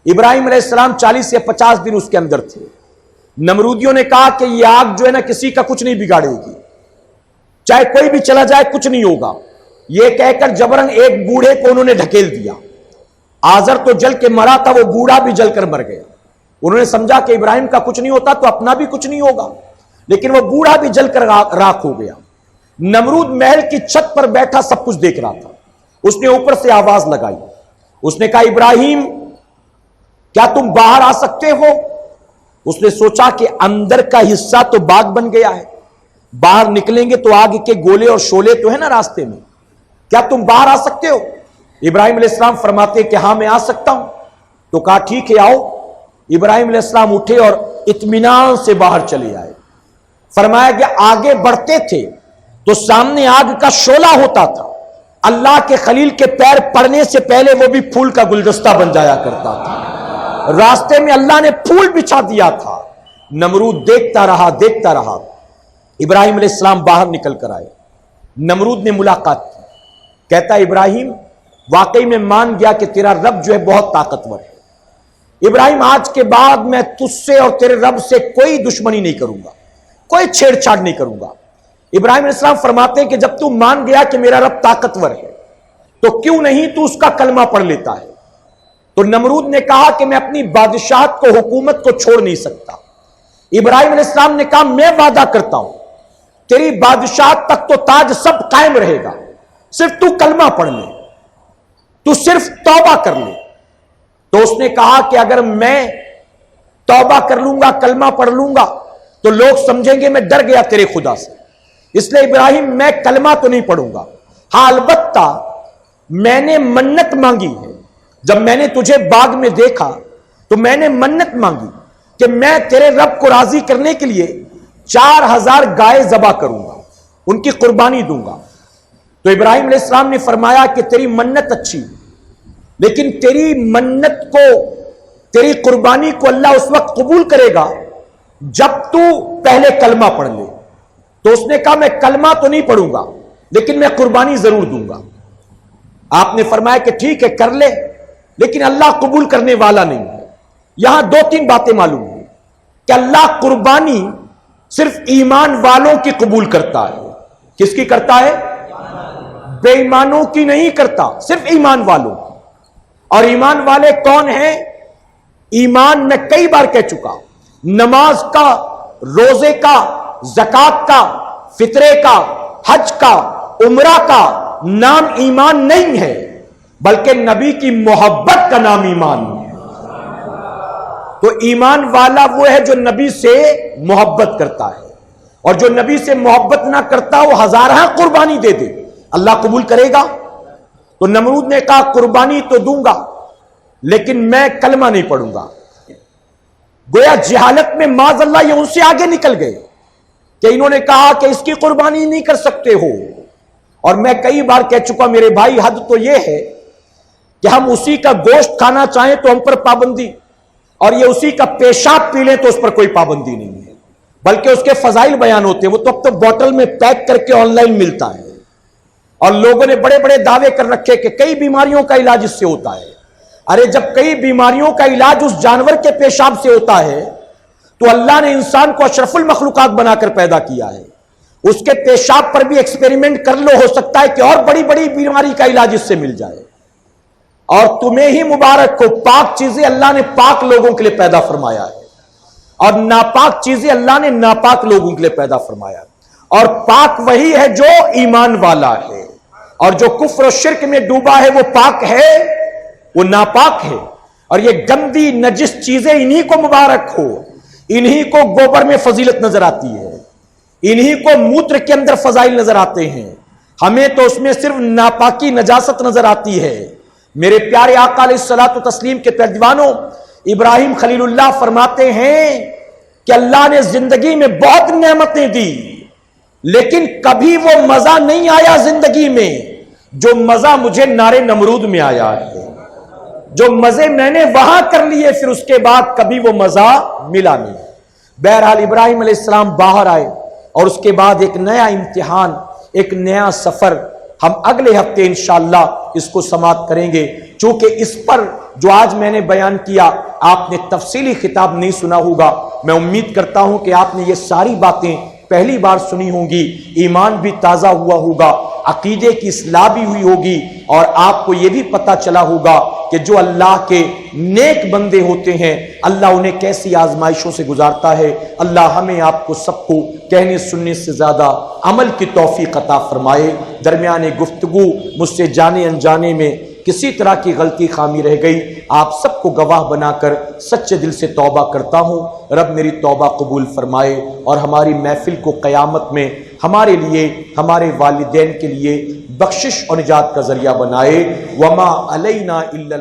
ابراہیم علیہ السلام 40 یا 50 دن اس کے اندر تھے۔ نمرودیوں نے کہا کہ یہ آگ جو ہے نا کسی کا کچھ نہیں بگاڑے گی، چاہے کوئی بھی چلا جائے کچھ نہیں ہوگا، یہ کہہ کر جبرن ایک بوڑھے کو انہوں نے ڈھکیل دیا۔ آزر تو جل کے مرا تھا، وہ بوڑھا بھی جل کر مر گیا۔ انہوں نے سمجھا کہ ابراہیم کا کچھ نہیں ہوتا تو اپنا بھی کچھ نہیں ہوگا، لیکن وہ بوڑھا بھی جل کر راکھ ہو گیا۔ نمرود محل کی چھت پر بیٹھا سب کچھ دیکھ رہا تھا۔ اس نے اوپر سے آواز لگائی، اس نے کہا ابراہیم کیا تم باہر آ سکتے ہو؟ اس نے سوچا کہ اندر کا حصہ تو باغ بن گیا ہے، باہر نکلیں گے تو آگ کے گولے اور شولے تو ہے نا راستے میں، کیا تم باہر آ سکتے ہو؟ ابراہیم علیہ السلام فرماتے کہ ہاں میں آ سکتا ہوں۔ تو کہا ٹھیک ہے آؤ۔ ابراہیم علیہ السلام اٹھے اور اطمینان سے باہر چلے آئے۔ فرمایا کہ آگے بڑھتے تھے تو سامنے آگ کا شعلہ ہوتا تھا، اللہ کے خلیل کے پیر پڑنے سے پہلے وہ بھی پھول کا گلدستہ بن جایا کرتا تھا۔ راستے میں اللہ نے پھول بچھا دیا تھا۔ نمرود دیکھتا رہا دیکھتا رہا۔ ابراہیم علیہ السلام باہر نکل کر آئے۔ نمرود نے ملاقات کی، کہتا ابراہیم واقعی میں مان گیا کہ تیرا رب جو ہے بہت طاقتور ہے۔ ابراہیم آج کے بعد میں تجھ سے اور تیرے رب سے کوئی دشمنی نہیں کروں گا، کوئی چھیڑ چھاڑ نہیں کروں گا۔ ابراہیم علیہ السلام فرماتے ہیں کہ جب تو مان گیا کہ میرا رب طاقتور ہے تو کیوں نہیں تو اس کا کلمہ پڑھ لیتا ہے؟ تو نمرود نے کہا کہ میں اپنی بادشاہت کو، حکومت کو چھوڑ نہیں سکتا۔ ابراہیم علیہ السلام نے کہا میں وعدہ کرتا ہوں تیری بادشاہت تک تو تاج سب قائم رہے گا، صرف تو کلمہ پڑھ لے، تو صرف توبہ کر لے۔ تو اس نے کہا کہ اگر میں توبہ کر لوں گا، کلمہ پڑھ لوں گا تو لوگ سمجھیں گے میں ڈر گیا تیرے خدا سے، اس لیے ابراہیم میں کلمہ تو نہیں پڑھوں گا۔ ہاں البتہ میں نے منت مانگی ہے، جب میں نے تجھے باغ میں دیکھا تو میں نے منت مانگی کہ میں تیرے رب کو راضی کرنے کے لیے 4000 گائے ذبح کروں گا، ان کی قربانی دوں گا۔ تو ابراہیم علیہ السلام نے فرمایا کہ تیری منت اچھی، لیکن تیری منت کو، تیری قربانی کو اللہ اس وقت قبول کرے گا جب تو پہلے کلمہ پڑھ لے۔ تو اس نے کہا میں کلمہ تو نہیں پڑھوں گا لیکن میں قربانی ضرور دوں گا۔ آپ نے فرمایا کہ ٹھیک ہے کر لے، لیکن اللہ قبول کرنے والا نہیں ہے۔ یہاں 2-3 باتیں معلوم ہوئی کہ اللہ قربانی صرف ایمان والوں کی قبول کرتا ہے۔ کس کی کرتا ہے؟ بے ایمانوں کی نہیں کرتا، صرف ایمان والوں کی۔ اور ایمان والے کون ہیں؟ ایمان میں کئی بار کہہ چکا، نماز کا، روزے کا، زکات کا، فطرے کا، حج کا، عمرہ کا نام ایمان نہیں ہے، بلکہ نبی کی محبت کا نام ایمان ہے۔ تو ایمان والا وہ ہے جو نبی سے محبت کرتا ہے، اور جو نبی سے محبت نہ کرتا وہ ہزارہ قربانی دے دے، اللہ قبول کرے گا؟ تو نمرود نے کہا قربانی تو دوں گا لیکن میں کلمہ نہیں پڑھوں گا۔ گویا جہالت میں معاذ اللہ یہ ان سے آگے نکل گئے کہ انہوں نے کہا کہ اس کی قربانی نہیں کر سکتے ہو۔ اور میں کئی بار کہہ چکا میرے بھائی، حد تو یہ ہے کہ ہم اسی کا گوشت کھانا چاہیں تو ہم پر پابندی، اور یہ اسی کا پیشاب پی لیں تو اس پر کوئی پابندی نہیں ہے، بلکہ اس کے فضائل بیان ہوتے ہیں۔ وہ تو اب تو بوٹل میں پیک کر کے آن لائن ملتا ہے، اور لوگوں نے بڑے بڑے دعوے کر رکھے کہ کئی بیماریوں کا علاج اس سے ہوتا ہے۔ ارے جب کئی بیماریوں کا علاج اس جانور کے پیشاب سے ہوتا ہے تو اللہ نے انسان کو اشرف المخلوقات بنا کر پیدا کیا ہے، اس کے پیشاب پر بھی ایکسپیریمنٹ کر لو، ہو سکتا ہے کہ اور بڑی بڑی بیماری کا علاج اس سے مل جائے۔ اور تمہیں ہی مبارک کو، پاک چیزیں اللہ نے پاک لوگوں کے لیے پیدا فرمایا ہے، اور ناپاک چیزیں اللہ نے ناپاک لوگوں کے لیے پیدا فرمایا ہے۔ اور پاک وہی ہے جو ایمان والا ہے، اور جو کفر و شرک میں ڈوبا ہے وہ پاک ہے؟ وہ ناپاک ہے۔ اور یہ گندی نجس چیزیں انہی کو مبارک ہو، انہی کو گوبر میں فضیلت نظر آتی ہے، انہی کو موتر کے اندر فضائل نظر آتے ہیں، ہمیں تو اس میں صرف ناپاکی نجاست نظر آتی ہے۔ میرے پیارے آقا علیہ الصلوۃ والتسلیم کے پیروانوں، ابراہیم خلیل اللہ فرماتے ہیں کہ اللہ نے زندگی میں بہت نعمتیں دی، لیکن کبھی وہ مزہ نہیں آیا زندگی میں جو مزہ مجھے نارے نمرود میں آیا ہے، جو مزے میں نے وہاں کر لیے پھر اس کے بعد کبھی وہ مزہ ملا نہیں۔ بہرحال ابراہیم علیہ السلام باہر آئے اور اس کے بعد ایک نیا امتحان، ایک نیا سفر، ہم اگلے ہفتے انشاءاللہ اس کو سماعت کریں گے، چونکہ اس پر جو آج میں نے بیان کیا آپ نے تفصیلی خطاب نہیں سنا ہوگا۔ میں امید کرتا ہوں کہ آپ نے یہ ساری باتیں پہلی بار سنی ہوں گی، ایمان بھی تازہ ہوا ہوگا، عقیدے کی اصلاح بھی ہوئی ہوگی، اور آپ کو یہ بھی پتا چلا ہوگا کہ جو اللہ کے نیک بندے ہوتے ہیں اللہ انہیں کیسی آزمائشوں سے گزارتا ہے۔ اللہ ہمیں آپ کو سب کو کہنے سننے سے زیادہ عمل کی توفیق عطا فرمائے۔ درمیان گفتگو مجھ سے جانے انجانے میں کسی طرح کی غلطی خامی رہ گئی، آپ سب کو گواہ بنا کر سچے دل سے توبہ کرتا ہوں۔ رب میری توبہ قبول فرمائے اور ہماری محفل کو قیامت میں ہمارے لیے، ہمارے والدین کے لیے بخشش اور نجات کا ذریعہ بنائے۔ وما علینا الا